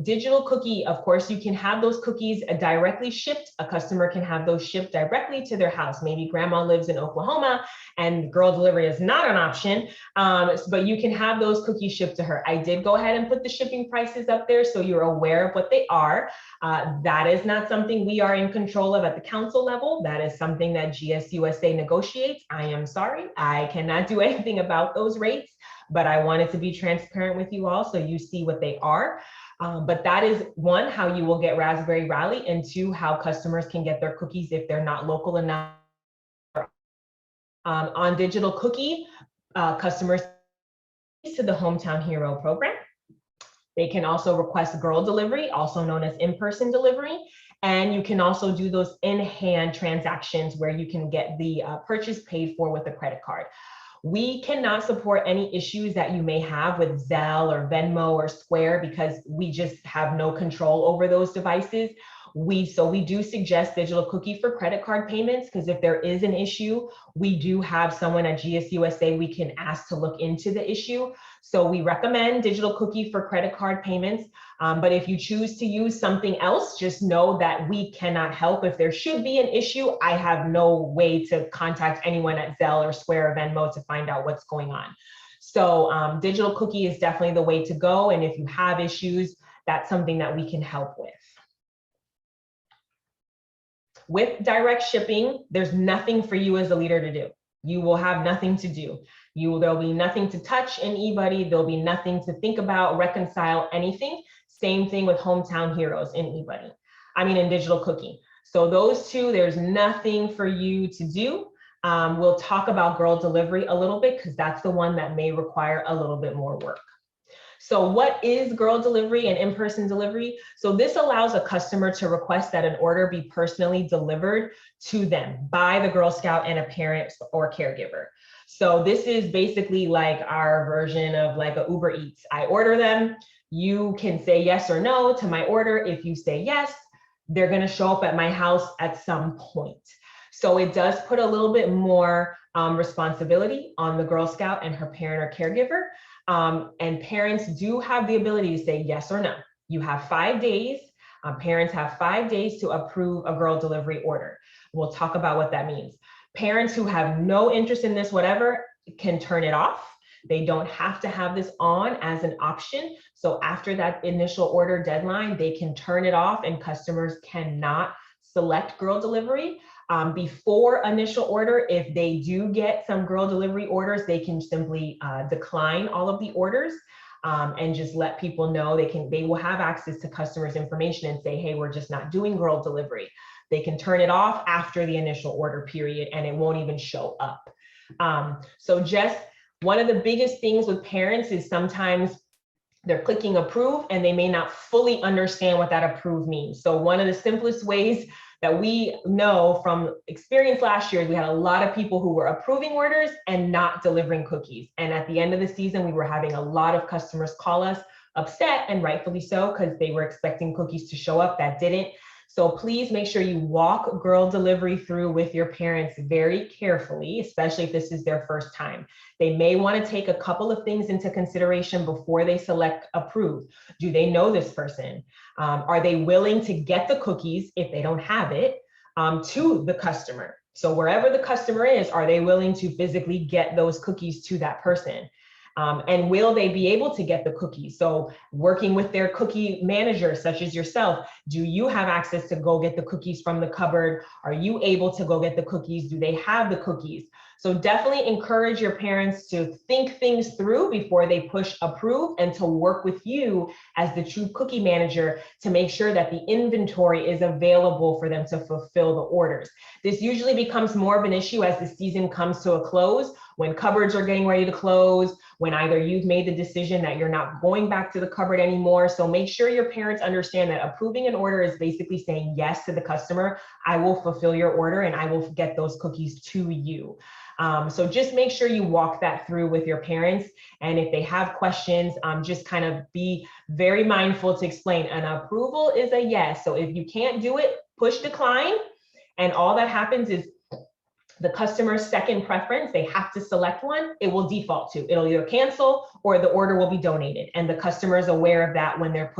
A: digital cookie, of course, you can have those cookies directly shipped. A customer can have those shipped directly to their house. Maybe grandma lives in Oklahoma and girl delivery is not an option, but you can have those cookies shipped to her. I did go ahead and put the shipping prices up there so you're aware of what they are. That is not something we are in control of at the council level. That is something that GSUSA negotiates. I am sorry, I cannot do anything about those rates, but I wanted to be transparent with you all so you see what they are. But that is one, how you will get Raspberry Rally, and two, how customers can get their cookies if they're not local enough. On Digital Cookie, customers to the Hometown Hero program. They can also request girl delivery, also known as in-person delivery. And you can also do those in-hand transactions where you can get the purchase paid for with a credit card. We cannot support any issues that you may have with Zelle or Venmo or Square because we just have no control over those devices. So we do suggest Digital Cookie for credit card payments, because if there is an issue, we do have someone at GSUSA we can ask to look into the issue. So we recommend Digital Cookie for credit card payments. But if you choose to use something else, just know that we cannot help. If there should be an issue, I have no way to contact anyone at Zelle or Square or Venmo to find out what's going on. So Digital Cookie is definitely the way to go. And if you have issues, that's something that we can help with. With direct shipping, there's nothing for you as a leader to do. You will have nothing to do. There'll be nothing to touch in eBuddy. There'll be nothing to think about, reconcile, anything. Same thing with Hometown Heroes in eBuddy. In Digital Cookie. So those two, there's nothing for you to do. We'll talk about girl delivery a little bit because that's the one that may require a little bit more work. So what is girl delivery and in-person delivery? So this allows a customer to request that an order be personally delivered to them by the Girl Scout and a parent or caregiver. So this is basically like our version of like a Uber Eats. I order them, you can say yes or no to my order. If you say yes, they're gonna show up at my house at some point. So it does put a little bit more responsibility on the Girl Scout and her parent or caregiver. And parents do have the ability to say yes or no. You have 5 days. Parents have 5 days to approve a girl delivery order. We'll talk about what that means. Parents who have no interest in this, whatever, can turn it off. They don't have to have this on as an option. So after that initial order deadline, they can turn it off and customers cannot select girl delivery. Before initial order, if they do get some girl delivery orders, they can simply decline all of the orders and just let people know they will have access to customers' information and say, hey, we're just not doing girl delivery. They can turn it off after the initial order period and it won't even show up. So just one of the biggest things with parents is sometimes they're clicking approve and they may not fully understand what that approve means. So one of the simplest ways that we know from experience last year, we had a lot of people who were approving orders and not delivering cookies. And at the end of the season, we were having a lot of customers call us upset, and rightfully so, because they were expecting cookies to show up that didn't. So please make sure you walk girl delivery through with your parents very carefully, especially if this is their first time. They may want to take a couple of things into consideration before they select approve. Do they know this person? Are they willing to get the cookies if they don't have it to the customer? So wherever the customer is, are they willing to physically get those cookies to that person? And will they be able to get the cookies? So working with their cookie manager, such as yourself, do you have access to go get the cookies from the cupboard? Are you able to go get the cookies? Do they have the cookies? So definitely encourage your parents to think things through before they push approve and to work with you as the true cookie manager to make sure that the inventory is available for them to fulfill the orders. This usually becomes more of an issue as the season comes to a close, when cupboards are getting ready to close, when either you've made the decision that you're not going back to the cupboard anymore. So make sure your parents understand that approving an order is basically saying yes to the customer. I will fulfill your order and I will get those cookies to you. So just make sure you walk that through with your parents. And if they have questions, just kind of be very mindful to explain an approval is a yes. So if you can't do it, push decline. And all that happens is the customer's second preference, they have to select one, it will default to. It'll either cancel or the order will be donated. And the customer is aware of that when they're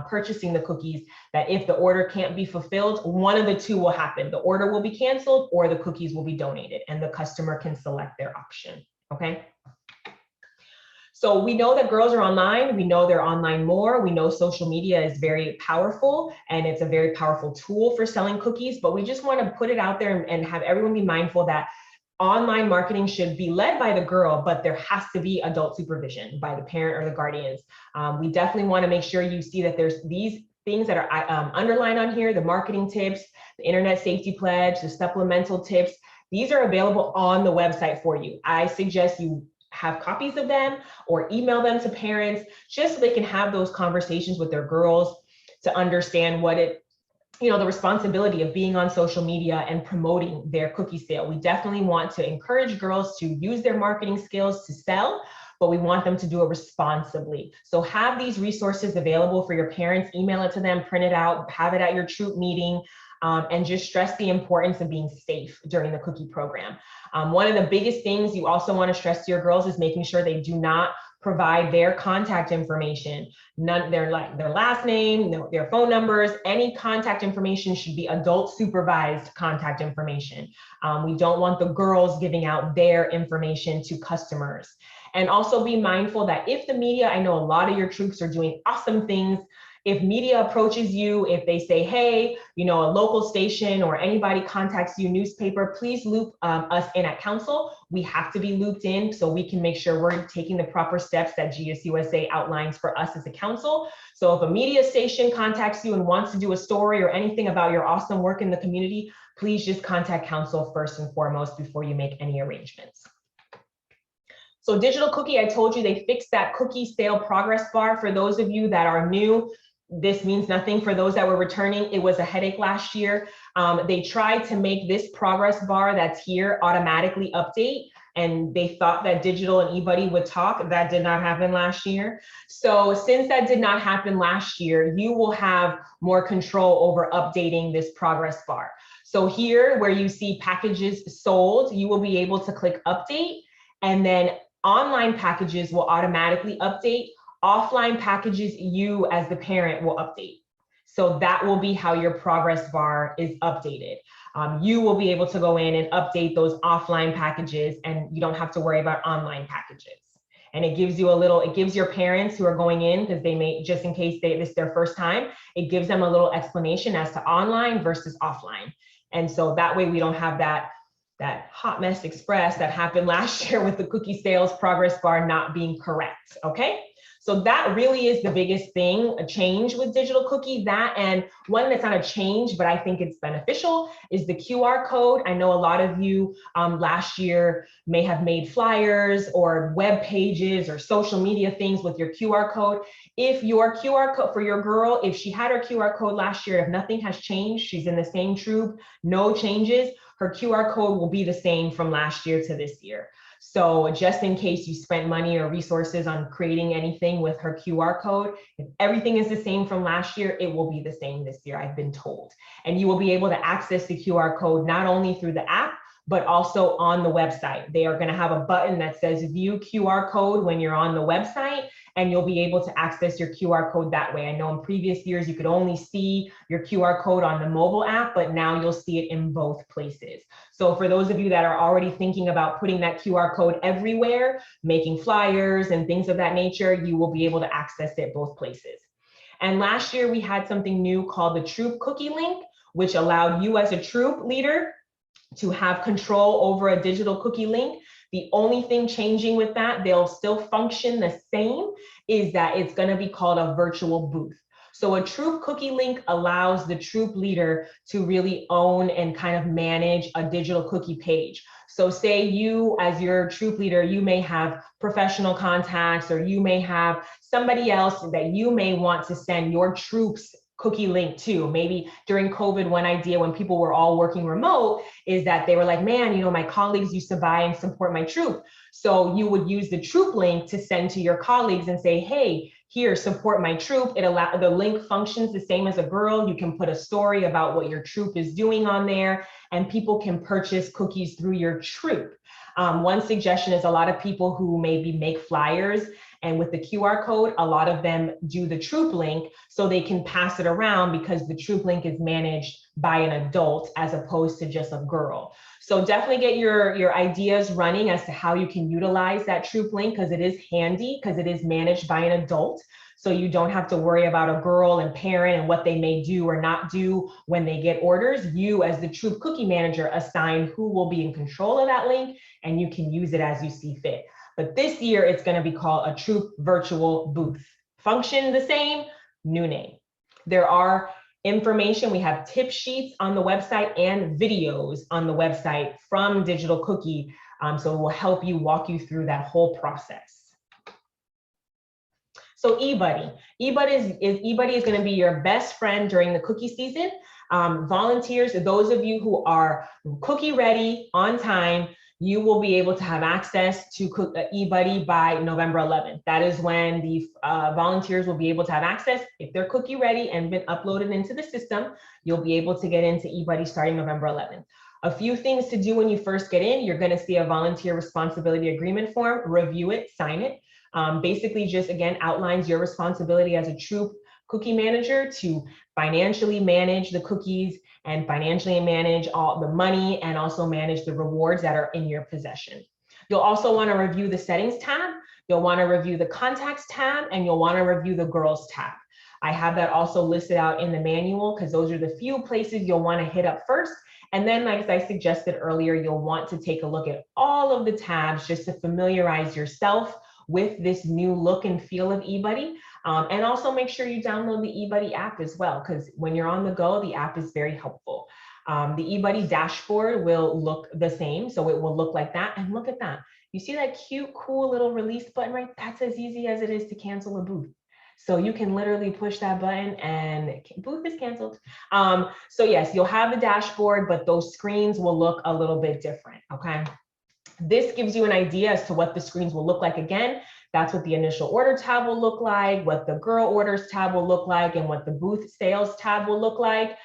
A: purchasing the cookies, that if the order can't be fulfilled, one of the two will happen. The order will be canceled or the cookies will be donated and the customer can select their option, okay? So we know that girls are online. We know they're online more. We know social media is very powerful and it's a very powerful tool for selling cookies, but we just want to put it out there and have everyone be mindful that online marketing should be led by the girl, but there has to be adult supervision by the parent or the guardians. We definitely want to make sure you see that there's these things that are underlined on here, the marketing tips, the internet safety pledge, the supplemental tips. These are available on the website for you. I suggest you have copies of them or email them to parents just so they can have those conversations with their girls to understand what it, the responsibility of being on social media and promoting their cookie sale. We definitely want to encourage girls to use their marketing skills to sell, but we want them to do it responsibly. So have these resources available for your parents, email it to them, print it out, have it at your troop meeting, and just stress the importance of being safe during the cookie program. One of the biggest things you also want to stress to your girls is making sure they do not provide their contact information, their last name, their phone numbers, any contact information should be adult supervised contact information. We don't want the girls giving out their information to customers. And also be mindful that if the media, I know a lot of your troops are doing awesome things. If media approaches you, if they say, hey, a local station or anybody contacts you, newspaper, please loop us in at council. We have to be looped in so we can make sure we're taking the proper steps that GSUSA outlines for us as a council. So if a media station contacts you and wants to do a story or anything about your awesome work in the community, please just contact council first and foremost before you make any arrangements. So digital cookie, I told you they fixed that cookie sale progress bar. For those of you that are new, this means nothing. For those that were returning, it was a headache last year. They tried to make this progress bar that's here automatically update, and they thought that digital and eBuddy would talk. That did not happen last year. So since that did not happen last year, you will have more control over updating this progress bar. So here where you see packages sold, you will be able to click update, and then online packages will automatically update. Offline packages, you as the parent will update. So that will be how your progress bar is updated. You will be able to go in and update those offline packages, and you don't have to worry about online packages. And it gives you it gives your parents who are going in, because they may, just in case this is their first time, it gives them a little explanation as to online versus offline. And so that way we don't have that hot mess express that happened last year with the cookie sales progress bar not being correct, okay? So that really is the biggest thing, a change with digital cookie. That, and one that's not a change, but I think it's beneficial, is the QR code. I know a lot of you last year may have made flyers or web pages or social media things with your QR code. If your QR code for your girl, if she had her QR code last year, if nothing has changed, she's in the same troop, no changes, her QR code will be the same from last year to this year. So just in case you spent money or resources on creating anything with her QR code, if everything is the same from last year, it will be the same this year, I've been told. And you will be able to access the QR code not only through the app, but also on the website. They are going to have a button that says view QR code when you're on the website, and you'll be able to access your QR code that way. I know in previous years you could only see your QR code on the mobile app, but now you'll see it in both places. So for those of you that are already thinking about putting that QR code everywhere, making flyers and things of that nature, you will be able to access it both places. And last year we had something new called the Troop Cookie Link, which allowed you as a troop leader to have control over a digital cookie link. The only thing changing with that, they'll still function the same, is that it's going to be called a virtual booth. So a troop cookie link allows the troop leader to really own and kind of manage a digital cookie page. So say you, as your troop leader, you may have professional contacts, or you may have somebody else that you may want to send your troops cookie link to. Maybe during COVID, one idea when people were all working remote is that they were like, man, my colleagues used to buy and support my troop. So you would use the troop link to send to your colleagues and say, hey, here, support my troop. The link functions the same as a girl. You can put a story about what your troop is doing on there, and people can purchase cookies through your troop. One suggestion is a lot of people who maybe make flyers, and with the QR code, a lot of them do the troop link so they can pass it around, because the troop link is managed by an adult as opposed to just a girl. So definitely get your ideas running as to how you can utilize that troop link, because it is handy, because it is managed by an adult. so you don't have to worry about a girl and parent and what they may do or not do when they get orders. You, as the Troop Cookie Manager, assign who will be in control of that link, and you can use it as you see fit. But this year, it's going to be called a Troop Virtual Booth. Function the same, new name. There are information, we have tip sheets on the website and videos on the website from Digital Cookie, so it will help you walk you through that whole process. So eBuddy. eBuddy is going to be your best friend during the cookie season. Volunteers, those of you who are cookie ready on time, you will be able to have access to eBuddy by November 11th. That is when the volunteers will be able to have access. If they're cookie ready and been uploaded into the system, you'll be able to get into eBuddy starting November 11th. A few things to do when you first get in. You're going to see a volunteer responsibility agreement form, review it, sign it. Basically just, again, outlines your responsibility as a Troop Cookie Manager to financially manage the cookies and financially manage all the money and also manage the rewards that are in your possession. You'll also want to review the settings tab. You'll want to review the contacts tab, and you'll want to review the girls tab. I have that also listed out in the manual because those are the few places you'll want to hit up first. And then, like I suggested earlier, you'll want to take a look at all of the tabs just to familiarize yourself with this new look and feel of eBuddy. And also make sure you download the eBuddy app as well, because when you're on the go, the app is very helpful. The eBuddy dashboard will look the same, so it will look like that. And look at that. You see that cute, cool little release button, right? That's as easy as it is to cancel a booth. So you can literally push that button and booth is canceled. So yes, you'll have the dashboard, but those screens will look a little bit different, okay? This gives you an idea as to what the screens will look like. Again, that's what the initial order tab will look like, what the girl orders tab will look like, and what the booth sales tab will look like.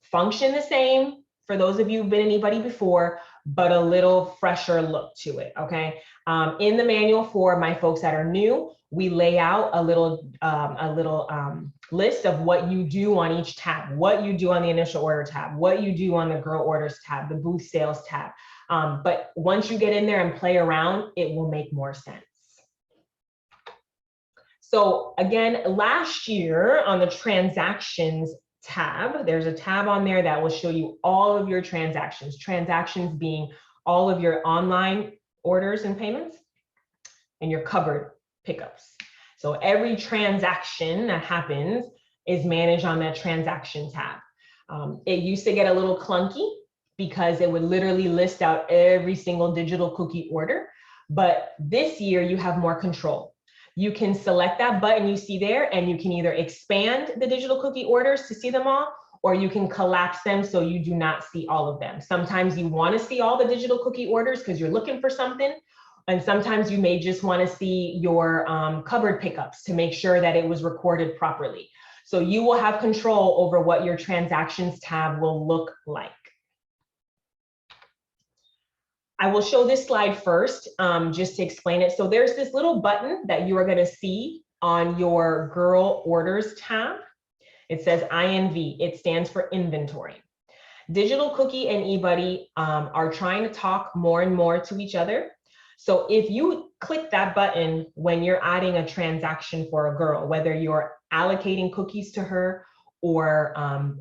A: Function the same for those of you who've been in eBuddy before, but a little fresher look to it, okay? In the manual for my folks that are new, we lay out a little list of what you do on each tab, what you do on the initial order tab, what you do on the girl orders tab, the booth sales tab. But once you get in there and play around, it will make more sense. So again, last year on the transactions tab, there's a tab on there that will show you all of your transactions, transactions being all of your online orders and payments and your covered pickups. So every transaction that happens is managed on that transaction tab. It used to get a little clunky because it would literally list out every single digital cookie order. But this year you have more control. You can select that button you see there and you can either expand the digital cookie orders to see them all, or you can collapse them so you do not see all of them. Sometimes you want to see all the digital cookie orders because you're looking for something. And sometimes you may just want to see your covered pickups to make sure that it was recorded properly. So you will have control over what your transactions tab will look like. I will show this slide first, just to explain it. So there's this little button that you are going to see on your girl orders tab. It says INV. It stands for inventory. Digital Cookie and eBuddy are trying to talk more and more to each other. So if you click that button when you're adding a transaction for a girl, whether you're allocating cookies to her or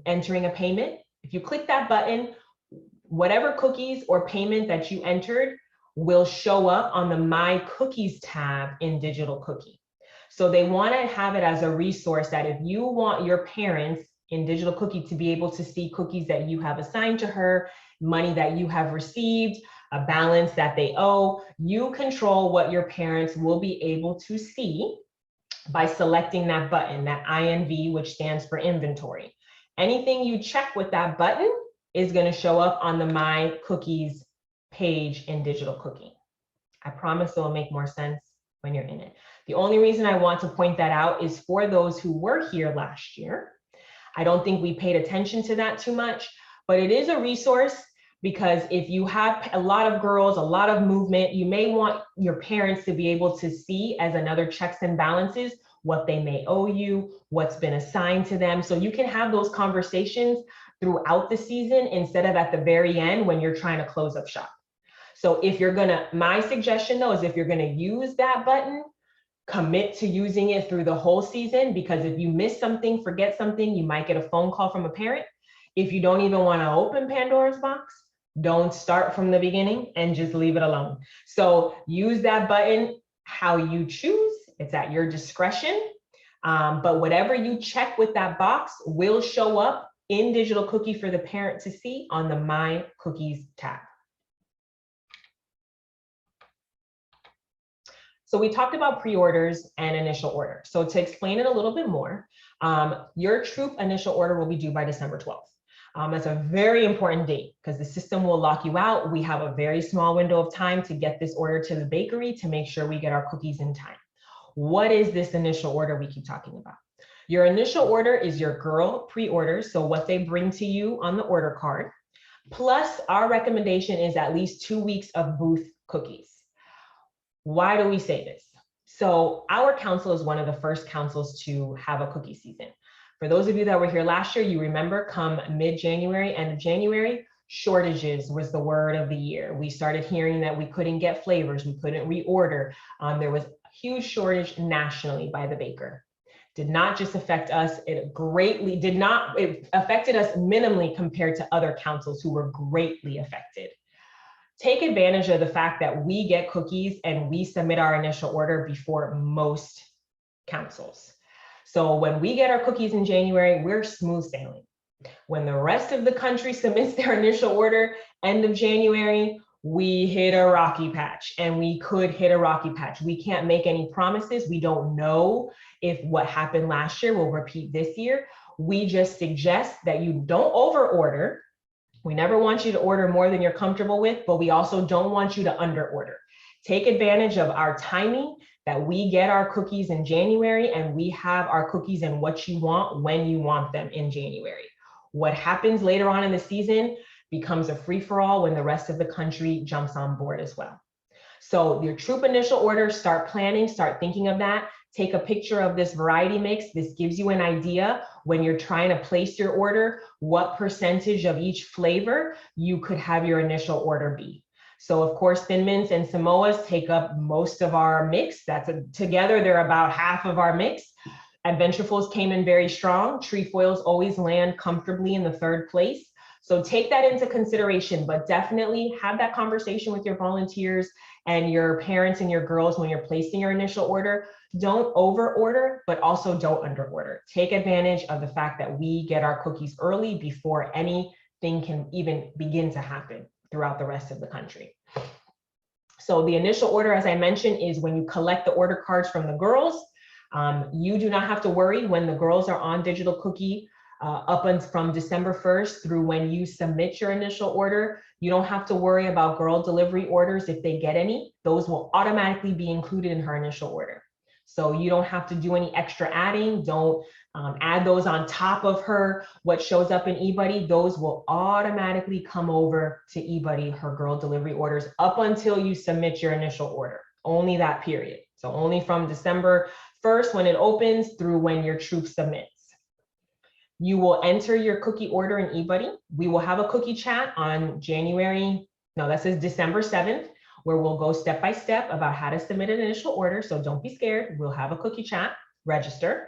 A: entering a payment, if you click that button, whatever cookies or payment that you entered will show up on the My Cookies tab in Digital Cookie. So they want to have it as a resource that if you want your parents in Digital Cookie to be able to see cookies that you have assigned to her, money that you have received, a balance that they owe, you control what your parents will be able to see by selecting that button, that INV, which stands for inventory. Anything you check with that button is going to show up on the My Cookies page in Digital Cookie. I promise it will make more sense when you're in it. The only reason I want to point that out is for those who were here last year. I don't think we paid attention to that too much, but it is a resource because if you have a lot of girls, a lot of movement, you may want your parents to be able to see as another checks and balances what they may owe you, what's been assigned to them. So you can have those conversations throughout the season instead of at the very end when you're trying to close up shop. So if you're gonna, my suggestion though is if you're gonna use that button, commit to using it through the whole season, because if you miss something, forget something, you might get a phone call from a parent. If you don't even want to open Pandora's box, don't start from the beginning and just leave it alone. So use that button how you choose. It's at your discretion. But whatever you check with that box will show up in Digital Cookie for the parent to see on the My Cookies tab. So we talked about pre-orders and initial order. So to explain it a little bit more, your troop initial order will be due by December 12th. That's a very important date because the system will lock you out. We have a very small window of time to get this order to the bakery to make sure we get our cookies in time. What is this initial order we keep talking about? Your initial order is your girl pre-order, so what they bring to you on the order card, plus our recommendation is at least 2 weeks of booth cookies. Why do we say this? So our council is one of the first councils to have a cookie season. For those of you that were here last year, you remember come mid-January, end of January, shortages was the word of the year. We started hearing that we couldn't get flavors, we couldn't reorder. There was a huge shortage nationally by the baker. Did not just affect us, it affected us minimally compared to other councils who were greatly affected. Take advantage of the fact that we get cookies and we submit our initial order before most councils. So when we get our cookies in January, we're smooth sailing. When the rest of the country submits their initial order end of January, we hit a rocky patch, and we could hit a rocky patch. We can't make any promises. We don't know if what happened last year will repeat this year. We just suggest that you don't over order. We never want you to order more than you're comfortable with, but we also don't want you to under order. Take advantage of our timing that we get our cookies in January and we have our cookies in what you want when you want them in January. What happens later on in the season becomes a free-for-all when the rest of the country jumps on board as well. So your troop initial order, start planning, start thinking of that. Take a picture of this variety mix. This gives you an idea when you're trying to place your order, what percentage of each flavor you could have your initial order be. So of course, Thin Mints and Samoas take up most of our mix. Together, they're about half of our mix. Adventurefuls came in very strong. Trefoils always land comfortably in the 3rd place. So take that into consideration, but definitely have that conversation with your volunteers and your parents and your girls when you're placing your initial order. Don't over order, but also don't under order. Take advantage of the fact that we get our cookies early before anything can even begin to happen throughout the rest of the country. So the initial order, as I mentioned, is when you collect the order cards from the girls. You do not have to worry when the girls are on Digital Cookie up and from December 1st through when you submit your initial order. You don't have to worry about girl delivery orders if they get any. Those will automatically be included in her initial order. So you don't have to do any extra adding. Don't add those on top of what shows up in eBuddy. Those will automatically come over to eBuddy, her girl delivery orders, up until you submit your initial order. Only that period. So only from December 1st when it opens through when your troop submits. You will enter your cookie order in eBuddy. We will have a cookie chat on December 7th, where we'll go step by step about how to submit an initial order. So don't be scared. We'll have a cookie chat, register.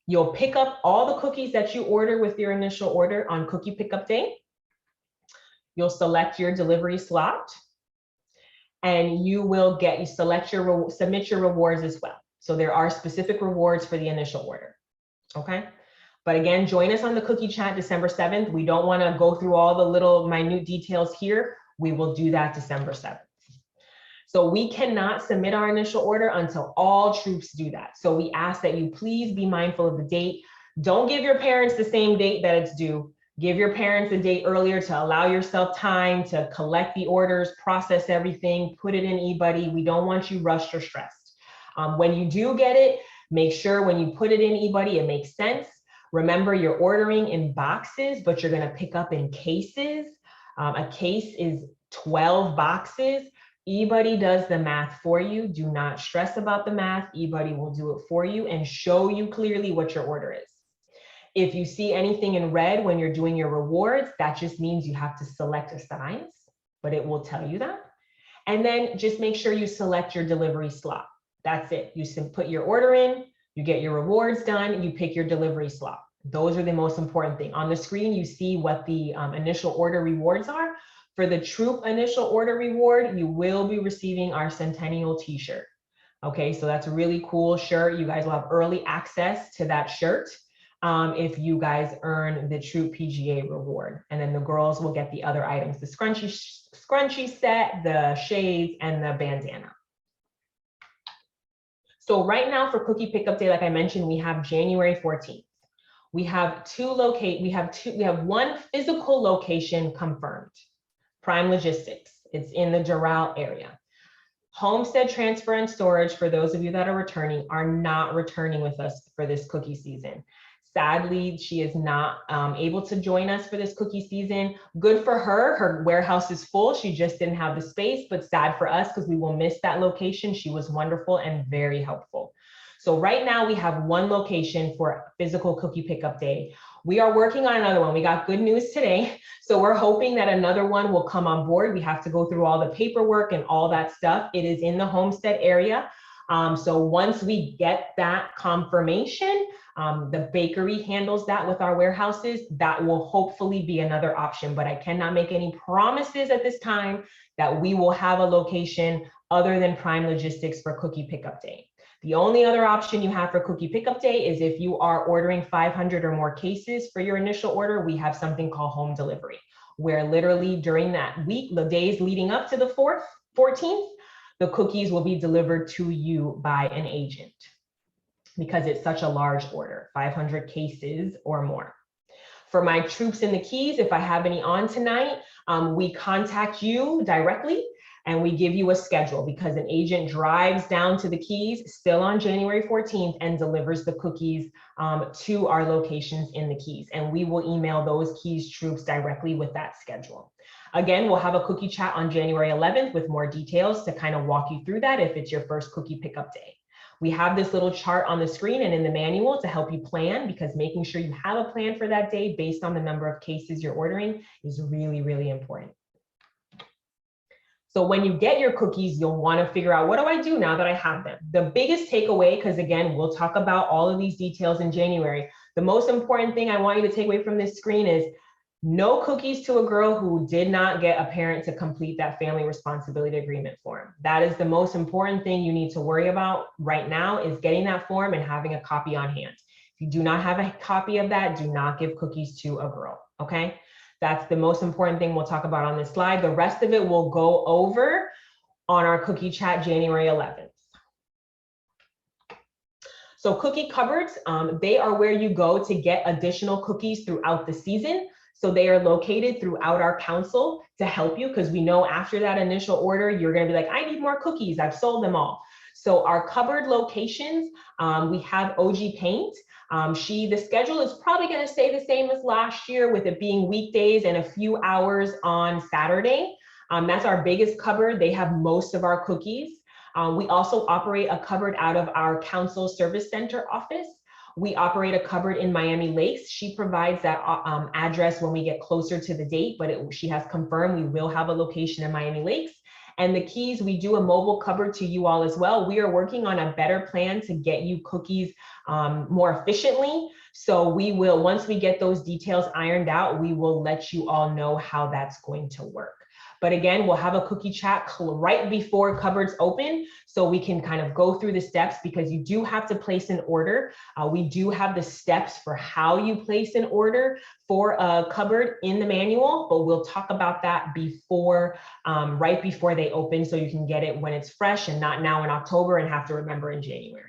A: You'll pick up all the cookies that you order with your initial order on cookie pickup day. You'll select your delivery slot, and you will submit your rewards as well. So there are specific rewards for the initial order, okay? But again, join us on the cookie chat December 7th. We don't want to go through all the little minute details here. We will do that December 7th. So we cannot submit our initial order until all troops do that. So we ask that you please be mindful of the date. Don't give your parents the same date that it's due. Give your parents a date earlier to allow yourself time to collect the orders, process everything, put it in eBuddy. We don't want you rushed or stressed. When you do get it, make sure when you put it in eBuddy, it makes sense. Remember, you're ordering in boxes, but you're going to pick up in cases. A case is 12 boxes. eBuddy does the math for you. Do not stress about the math. eBuddy will do it for you and show you clearly what your order is. If you see anything in red when you're doing your rewards, that just means you have to select a size, but it will tell you that. And then just make sure you select your delivery slot. That's it. You put your order in, you get your rewards done, you pick your delivery slot. Those are the most important thing. On the screen, you see what the initial order rewards are. For the Troop initial order reward, you will be receiving our Centennial t-shirt. Okay, so that's a really cool shirt. You guys will have early access to that shirt if you guys earn the Troop PGA reward. And then the girls will get the other items, the scrunchie set, the shades, and the bandana. So right now for Cookie Pickup Day, like I mentioned, we have January 14th. We have one physical location confirmed, Prime Logistics. It's in the Doral area. Homestead Transfer and Storage, for those of you that are returning, are not returning with us for this cookie season. Sadly, she is not able to join us for this cookie season. Good for her. Her warehouse is full. She just didn't have the space, but sad for us because we will miss that location. She was wonderful and very helpful. So right now we have one location for physical Cookie Pickup Day. We are working on another one. We got good news today. So we're hoping that another one will come on board. We have to go through all the paperwork and all that stuff. It is in the Homestead area. So once we get that confirmation, the bakery handles that with our warehouses. That will hopefully be another option, but I cannot make any promises at this time that we will have a location other than Prime Logistics for Cookie Pickup Day. The only other option you have for Cookie Pickup Day is if you are ordering 500 or more cases for your initial order, we have something called home delivery, where literally during that week, the days leading up to the 14th, the cookies will be delivered to you by an agent because it's such a large order, 500 cases or more. For my troops in the Keys, if I have any on tonight, we contact you directly and we give you a schedule because an agent drives down to the Keys still on January 14th and delivers the cookies to our locations in the Keys. And we will email those Keys troops directly with that schedule. Again, we'll have a cookie chat on January 11th with more details to kind of walk you through that if it's your first cookie pickup day. We have this little chart on the screen and in the manual to help you plan, because making sure you have a plan for that day based on the number of cases you're ordering is really, really important. So when you get your cookies, you'll want to figure out, what do I do now that I have them? The biggest takeaway, because again, we'll talk about all of these details in January. The most important thing I want you to take away from this screen is no cookies to a girl who did not get a parent to complete that family responsibility agreement form. That is the most important thing you need to worry about right now, is getting that form and having a copy on hand. If you do not have a copy of that, do not give cookies to a girl, okay? That's the most important thing we'll talk about on this slide. The rest of it we'll go over on our cookie chat January 11th. So cookie cupboards, they are where you go to get additional cookies throughout the season. So they are located throughout our council to help you, because we know after that initial order, you're gonna be like, I need more cookies, I've sold them all. So our cupboard locations, we have OG Paint. The schedule is probably gonna stay the same as last year, with it being weekdays and a few hours on Saturday. That's our biggest cupboard. They have most of our cookies. We also operate a cupboard out of our council service center office. We operate a cupboard in Miami Lakes. She provides that address when we get closer to the date, but she has confirmed we will have a location in Miami Lakes. And the Keys, we do a mobile cupboard to you all as well. We are working on a better plan to get you cookies more efficiently. So we will, once we get those details ironed out, we will let you all know how that's going to work. But again, we'll have a cookie chat right before cupboards open, so we can kind of go through the steps, because you do have to place an order. We do have the steps for how you place an order for a cupboard in the manual, but we'll talk about that before, right before they open, so you can get it when it's fresh and not now in October and have to remember in January.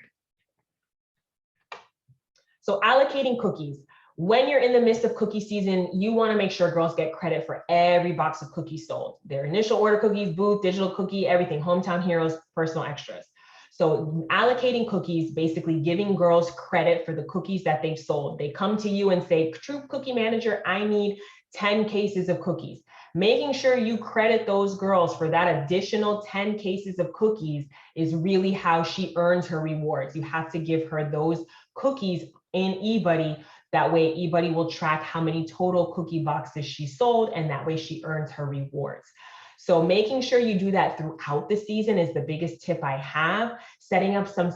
A: So allocating cookies. When you're in the midst of cookie season, you want to make sure girls get credit for every box of cookies sold. Their initial order cookies, booth, digital cookie, everything, hometown heroes, personal extras. So allocating cookies, basically giving girls credit for the cookies that they've sold. They come to you and say, Troop Cookie Manager, I need 10 cases of cookies. Making sure you credit those girls for that additional 10 cases of cookies is really how she earns her rewards. You have to give her those cookies in eBuddy. That way eBuddy will track how many total cookie boxes she sold, and that way she earns her rewards. So making sure you do that throughout the season is the biggest tip I have. Setting up some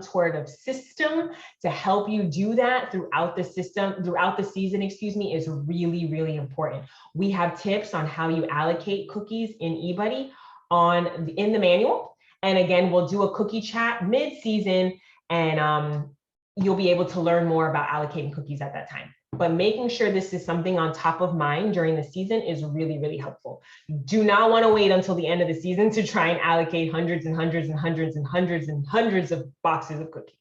A: sort of system to help you do that throughout the season, is really, really important. We have tips on how you allocate cookies in eBuddy in the manual. And again, we'll do a cookie chat mid-season, and you'll be able to learn more about allocating cookies at that time. But making sure this is something on top of mind during the season is really, really helpful. You do not want to wait until the end of the season to try and allocate hundreds and hundreds and hundreds and hundreds and hundreds of boxes of cookies.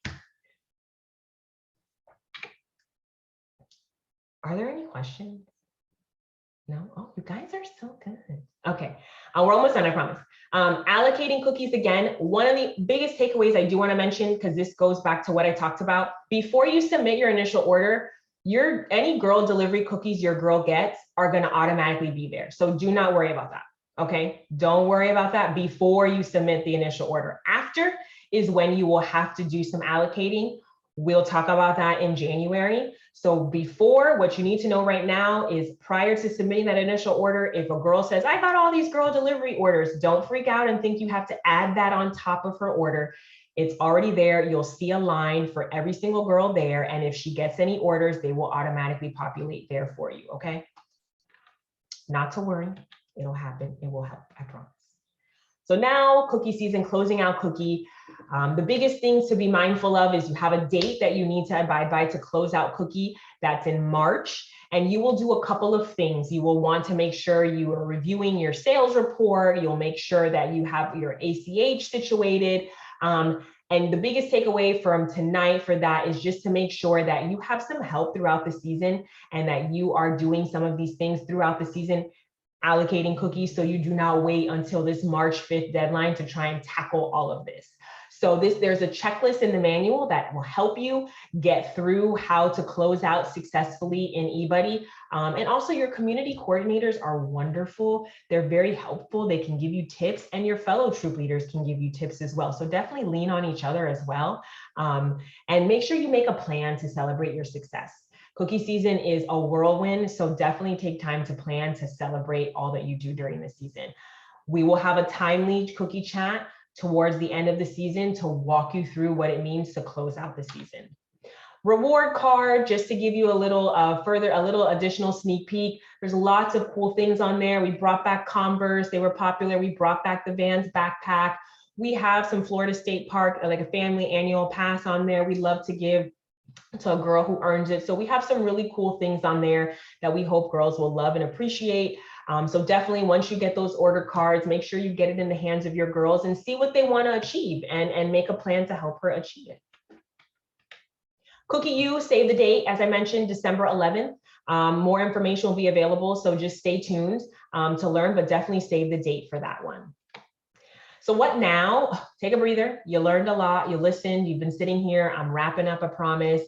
A: Are there any questions? No? Oh, you guys are so good. Okay, we're almost done, I promise. Allocating cookies, again, one of the biggest takeaways I do want to mention, because this goes back to what I talked about, before you submit your initial order, any girl delivery cookies your girl gets are going to automatically be there. So do not worry about that. Okay, don't worry about that before you submit the initial order. After is when you will have to do some allocating. We'll talk about that in January. So before, what you need to know right now is, prior to submitting that initial order, if a girl says, I got all these girl delivery orders, don't freak out and think you have to add that on top of her order. It's already there. You'll see a line for every single girl there. And if she gets any orders, they will automatically populate there for you, okay? Not to worry, it'll happen, it will help, I promise. So now, cookie season, closing out cookie. The biggest things to be mindful of is you have a date that you need to abide by to close out cookie. That's in March. And you will do a couple of things. You will want to make sure you are reviewing your sales report. You'll make sure that you have your ACH situated. And the biggest takeaway from tonight for that is just to make sure that you have some help throughout the season, and that you are doing some of these things throughout the season, allocating cookies, so you do not wait until this March 5th deadline to try and tackle all of this. So there's a checklist in the manual that will help you get through how to close out successfully in eBuddy. And also, your community coordinators are wonderful. They're very helpful. They can give you tips, and your fellow troop leaders can give you tips as well. So definitely lean on each other as well. And make sure you make a plan to celebrate your success. Cookie season is a whirlwind, so definitely take time to plan to celebrate all that you do during the season. We will have a timely cookie chat towards the end of the season to walk you through what it means to close out the season. Reward card, just to give you a little additional sneak peek. There's lots of cool things on there. We brought back Converse, they were popular. We brought back the Vans backpack. We have some Florida State Park, like a family annual pass on there. We love to give to a girl who earns it. So we have some really cool things on there that we hope girls will love and appreciate. So definitely, once you get those order cards, make sure you get it in the hands of your girls and see what they want to achieve, and make a plan to help her achieve it. Cookie U, save the date, as I mentioned, December 11th. More information will be available, so just stay tuned to learn, but definitely save the date for that one. So what now? Take a breather. You learned a lot. You listened. You've been sitting here. I'm wrapping up, I promise.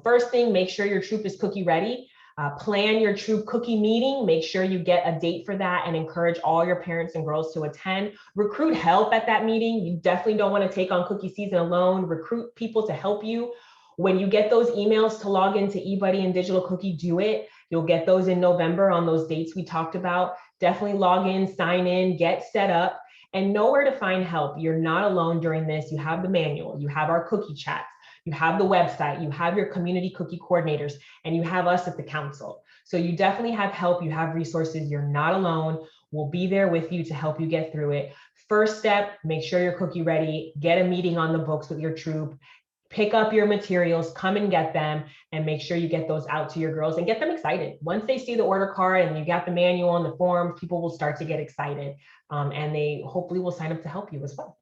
A: First thing, make sure your troop is cookie ready. Plan your troop cookie meeting. Make sure you get a date for that, and encourage all your parents and girls to attend. Recruit help at that meeting. You definitely don't want to take on cookie season alone. Recruit people to help you. When you get those emails to log into eBuddy and Digital Cookie, do it. You'll get those in November on those dates we talked about. Definitely log in, sign in, get set up, and know where to find help. You're not alone during this. You have the manual, you have our cookie chats, you have the website, you have your community cookie coordinators, and you have us at the council. So you definitely have help, you have resources, you're not alone. We'll be there with you to help you get through it. First step, make sure you're cookie ready, get a meeting on the books with your troop, pick up your materials, come and get them, and make sure you get those out to your girls and get them excited. Once they see the order card and you got the manual and the forms, people will start to get excited, and they hopefully will sign up to help you as well.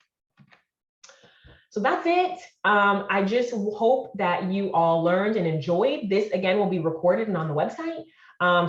A: So that's it. I just hope that you all learned and enjoyed. This again will be recorded and on the website.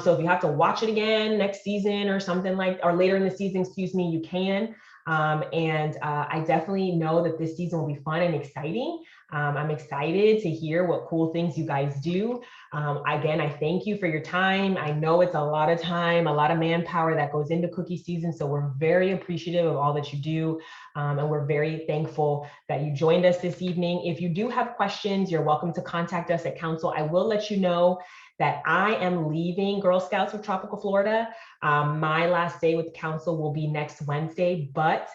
A: So if you have to watch it again next season or something or later in the season, excuse me, you can. I definitely know that this season will be fun and exciting. I'm excited to hear what cool things you guys do. Again, I thank you for your time. I know it's a lot of time, a lot of manpower that goes into cookie season. So we're very appreciative of all that you do. And we're very thankful that you joined us this evening. If you do have questions, you're welcome to contact us at council. I will let you know that I am leaving Girl Scouts of Tropical Florida. My last day with council will be next Wednesday, but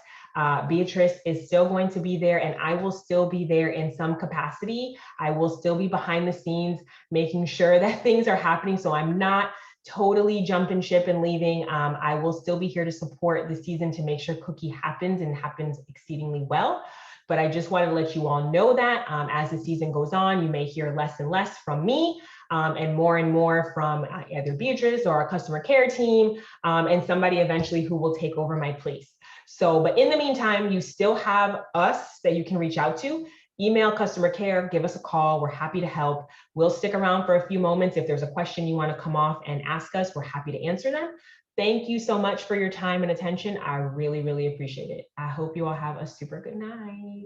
A: Beatrice is still going to be there, and I will still be there in some capacity. I will still be behind the scenes, making sure that things are happening. So I'm not totally jumping ship and leaving. I will still be here to support the season to make sure Cookie happens and happens exceedingly well. But I just wanted to let you all know that as the season goes on, you may hear less and less from me and more from either Beatrice or our customer care team and somebody eventually who will take over my place. So, but in the meantime, you still have us that you can reach out to. Email customer care, give us a call. We're happy to help. We'll stick around for a few moments. If there's a question you want to come off and ask us, we're happy to answer them. Thank you so much for your time and attention. I really, really appreciate it. I hope you all have a super good night.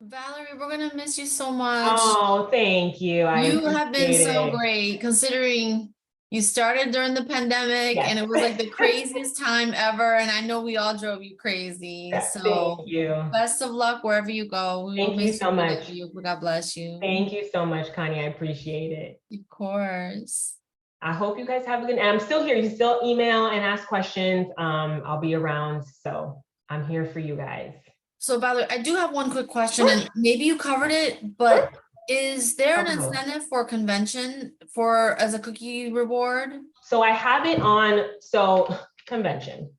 C: Valerie, we're gonna miss you so much.
A: Oh, thank you.
C: You have been so
A: it.
C: great, considering you started during the pandemic
A: Yes.
C: and it was like the craziest time ever. And I know we all drove you crazy.
A: Yes,
C: So
A: thank you.
C: best of luck wherever you go. We will
A: Thank you
C: miss
A: so
C: we
A: much.
C: love you. God bless you.
A: Thank you so much, Connie. I appreciate it.
C: Of course.
A: I hope you guys have a good, and I'm still here. You can still email and ask questions. I'll be around. So I'm here for you guys.
C: So Valerie, I do have one quick question, and maybe you covered it, but is there an incentive for convention for as a cookie reward?
A: So I have it on, so convention.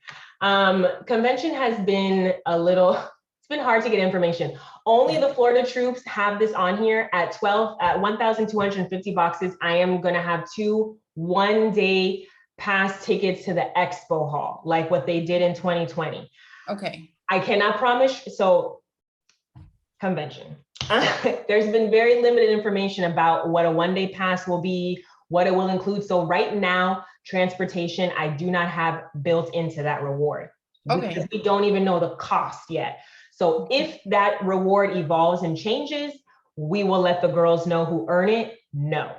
A: Convention has been a little, it's been hard to get information. Only the Florida troops have this on here at 1,250 boxes. I am gonna have 2 one-day pass tickets to the expo hall, like what they did in 2020.
C: Okay.
A: I cannot promise, so convention. There's been very limited information about what a one-day pass will be, what it will include. So right now, transportation, I do not have built into that reward.
C: Okay.
A: Because we don't even know the cost yet. So if that reward evolves and changes, we will let the girls know who earn it. No.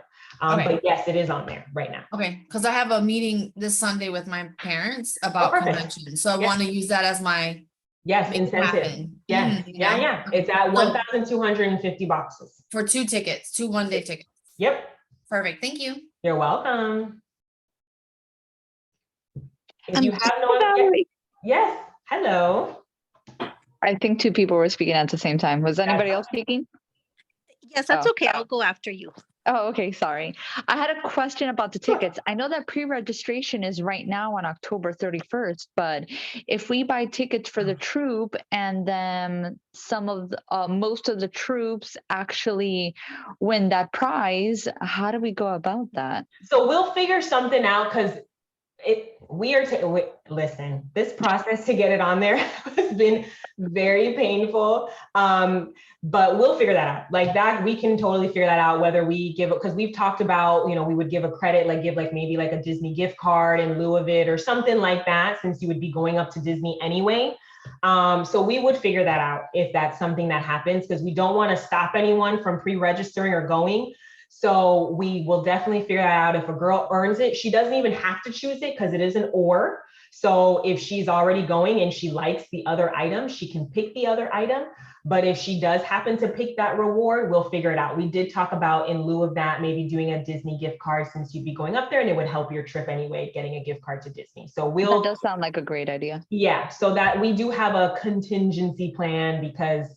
C: Okay.
A: But yes, it is on there right now.
C: Okay, because I have a meeting this Sunday with my parents about
A: perfect.
C: convention. So I
A: Yeah.
C: want to use that as my
A: Yes,
C: make it
A: incentive.
C: happen.
A: Yes,
C: You know?
A: yeah. It's at 1,250 boxes.
C: For 2 tickets, 2 one-day tickets.
A: Yep.
C: Perfect. Thank you.
A: You're welcome. If you have no other, yes, hello.
D: I think 2 people were speaking at the same time. Was anybody else speaking?
E: Yes, that's
D: Oh.
E: okay. I'll go after you.
D: Oh, okay. Sorry. I had a question about the tickets. I know that pre-registration is right now on October 31st, but if we buy tickets for the troop and then some of the, most of the troops actually win that prize, how do we go about that?
A: So we'll figure something out because listen, this process to get it on there has been very painful. But we'll figure that out. Like that, we can totally figure that out, whether we give it, because we've talked about, we would give a credit, give maybe a Disney gift card in lieu of it or something like that, since you would be going up to Disney anyway. So we would figure that out if that's something that happens, because we don't want to stop anyone from pre-registering or going. So we will definitely figure that out. If a girl earns it, she doesn't even have to choose it because it is an or. So if she's already going and she likes the other item, she can pick the other item. But if she does happen to pick that reward, we'll figure it out. We did talk about, in lieu of that, maybe doing a Disney gift card, since you'd be going up there and it would help your trip anyway, getting a gift card to Disney. So
D: That does sound like a great idea.
A: Yeah, so that we do have a contingency plan because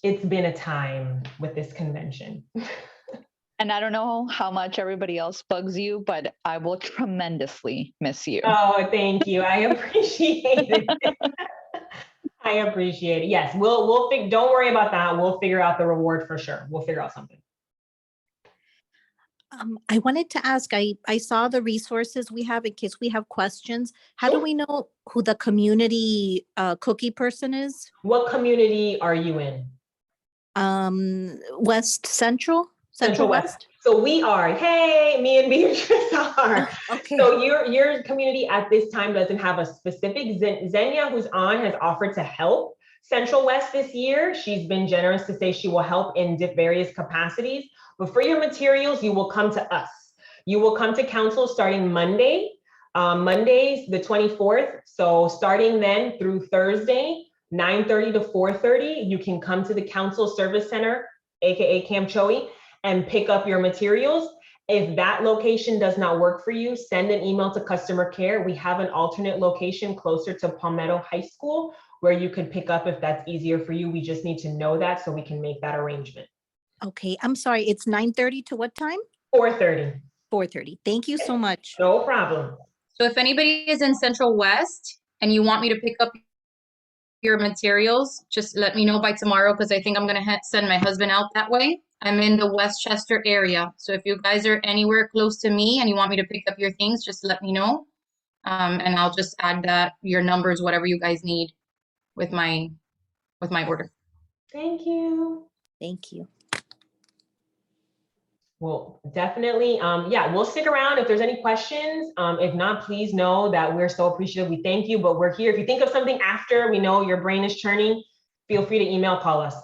A: it's been a time with this convention.
D: And I don't know how much everybody else bugs you, but I will tremendously miss you.
A: Oh, thank you. I appreciate it. I appreciate it. Yes, we'll don't worry about that. We'll figure out the reward for sure. We'll figure out something.
E: I wanted to ask, I saw the resources we have in case we have questions. How do
A: Sure.
E: we know who the community cookie person is?
A: What community are you in?
E: West Central? Central West?
A: So we are, hey, me and Beatrice are.
E: Okay.
A: So your community at this time doesn't have a specific. Xenia, who's on, has offered to help. Central West this year, she's been generous to say she will help in various capacities. But for your materials, you will come to us. You will come to council starting Monday, Monday's the 24th. So starting then through Thursday, 9:30 to 4:30, you can come to the council service center, AKA Camp Choe, and pick up your materials. If that location does not work for you, send an email to customer care. We have an alternate location closer to Palmetto High School where you could pick up if that's easier for you. We just need to know that so we can make that arrangement.
E: Okay, I'm sorry, it's 9:30 to what time?
A: 4:30.
E: 4:30. Thank you so much.
A: No problem.
F: So if anybody is in Central West and you want me to pick up your materials, just let me know by tomorrow because I think I'm going to send my husband out that way. I'm in the Westchester area. So if you guys are anywhere close to me and you want me to pick up your things, just let me know. And I'll just add that your numbers, whatever you guys need with my order.
A: Thank you.
E: Thank you.
A: Well, definitely. Yeah, we'll stick around if there's any questions. If not, please know that we're so appreciative. We thank you, but we're here. If you think of something after we know your brain is churning, feel free to email, call us.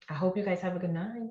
A: I hope you guys have a good night.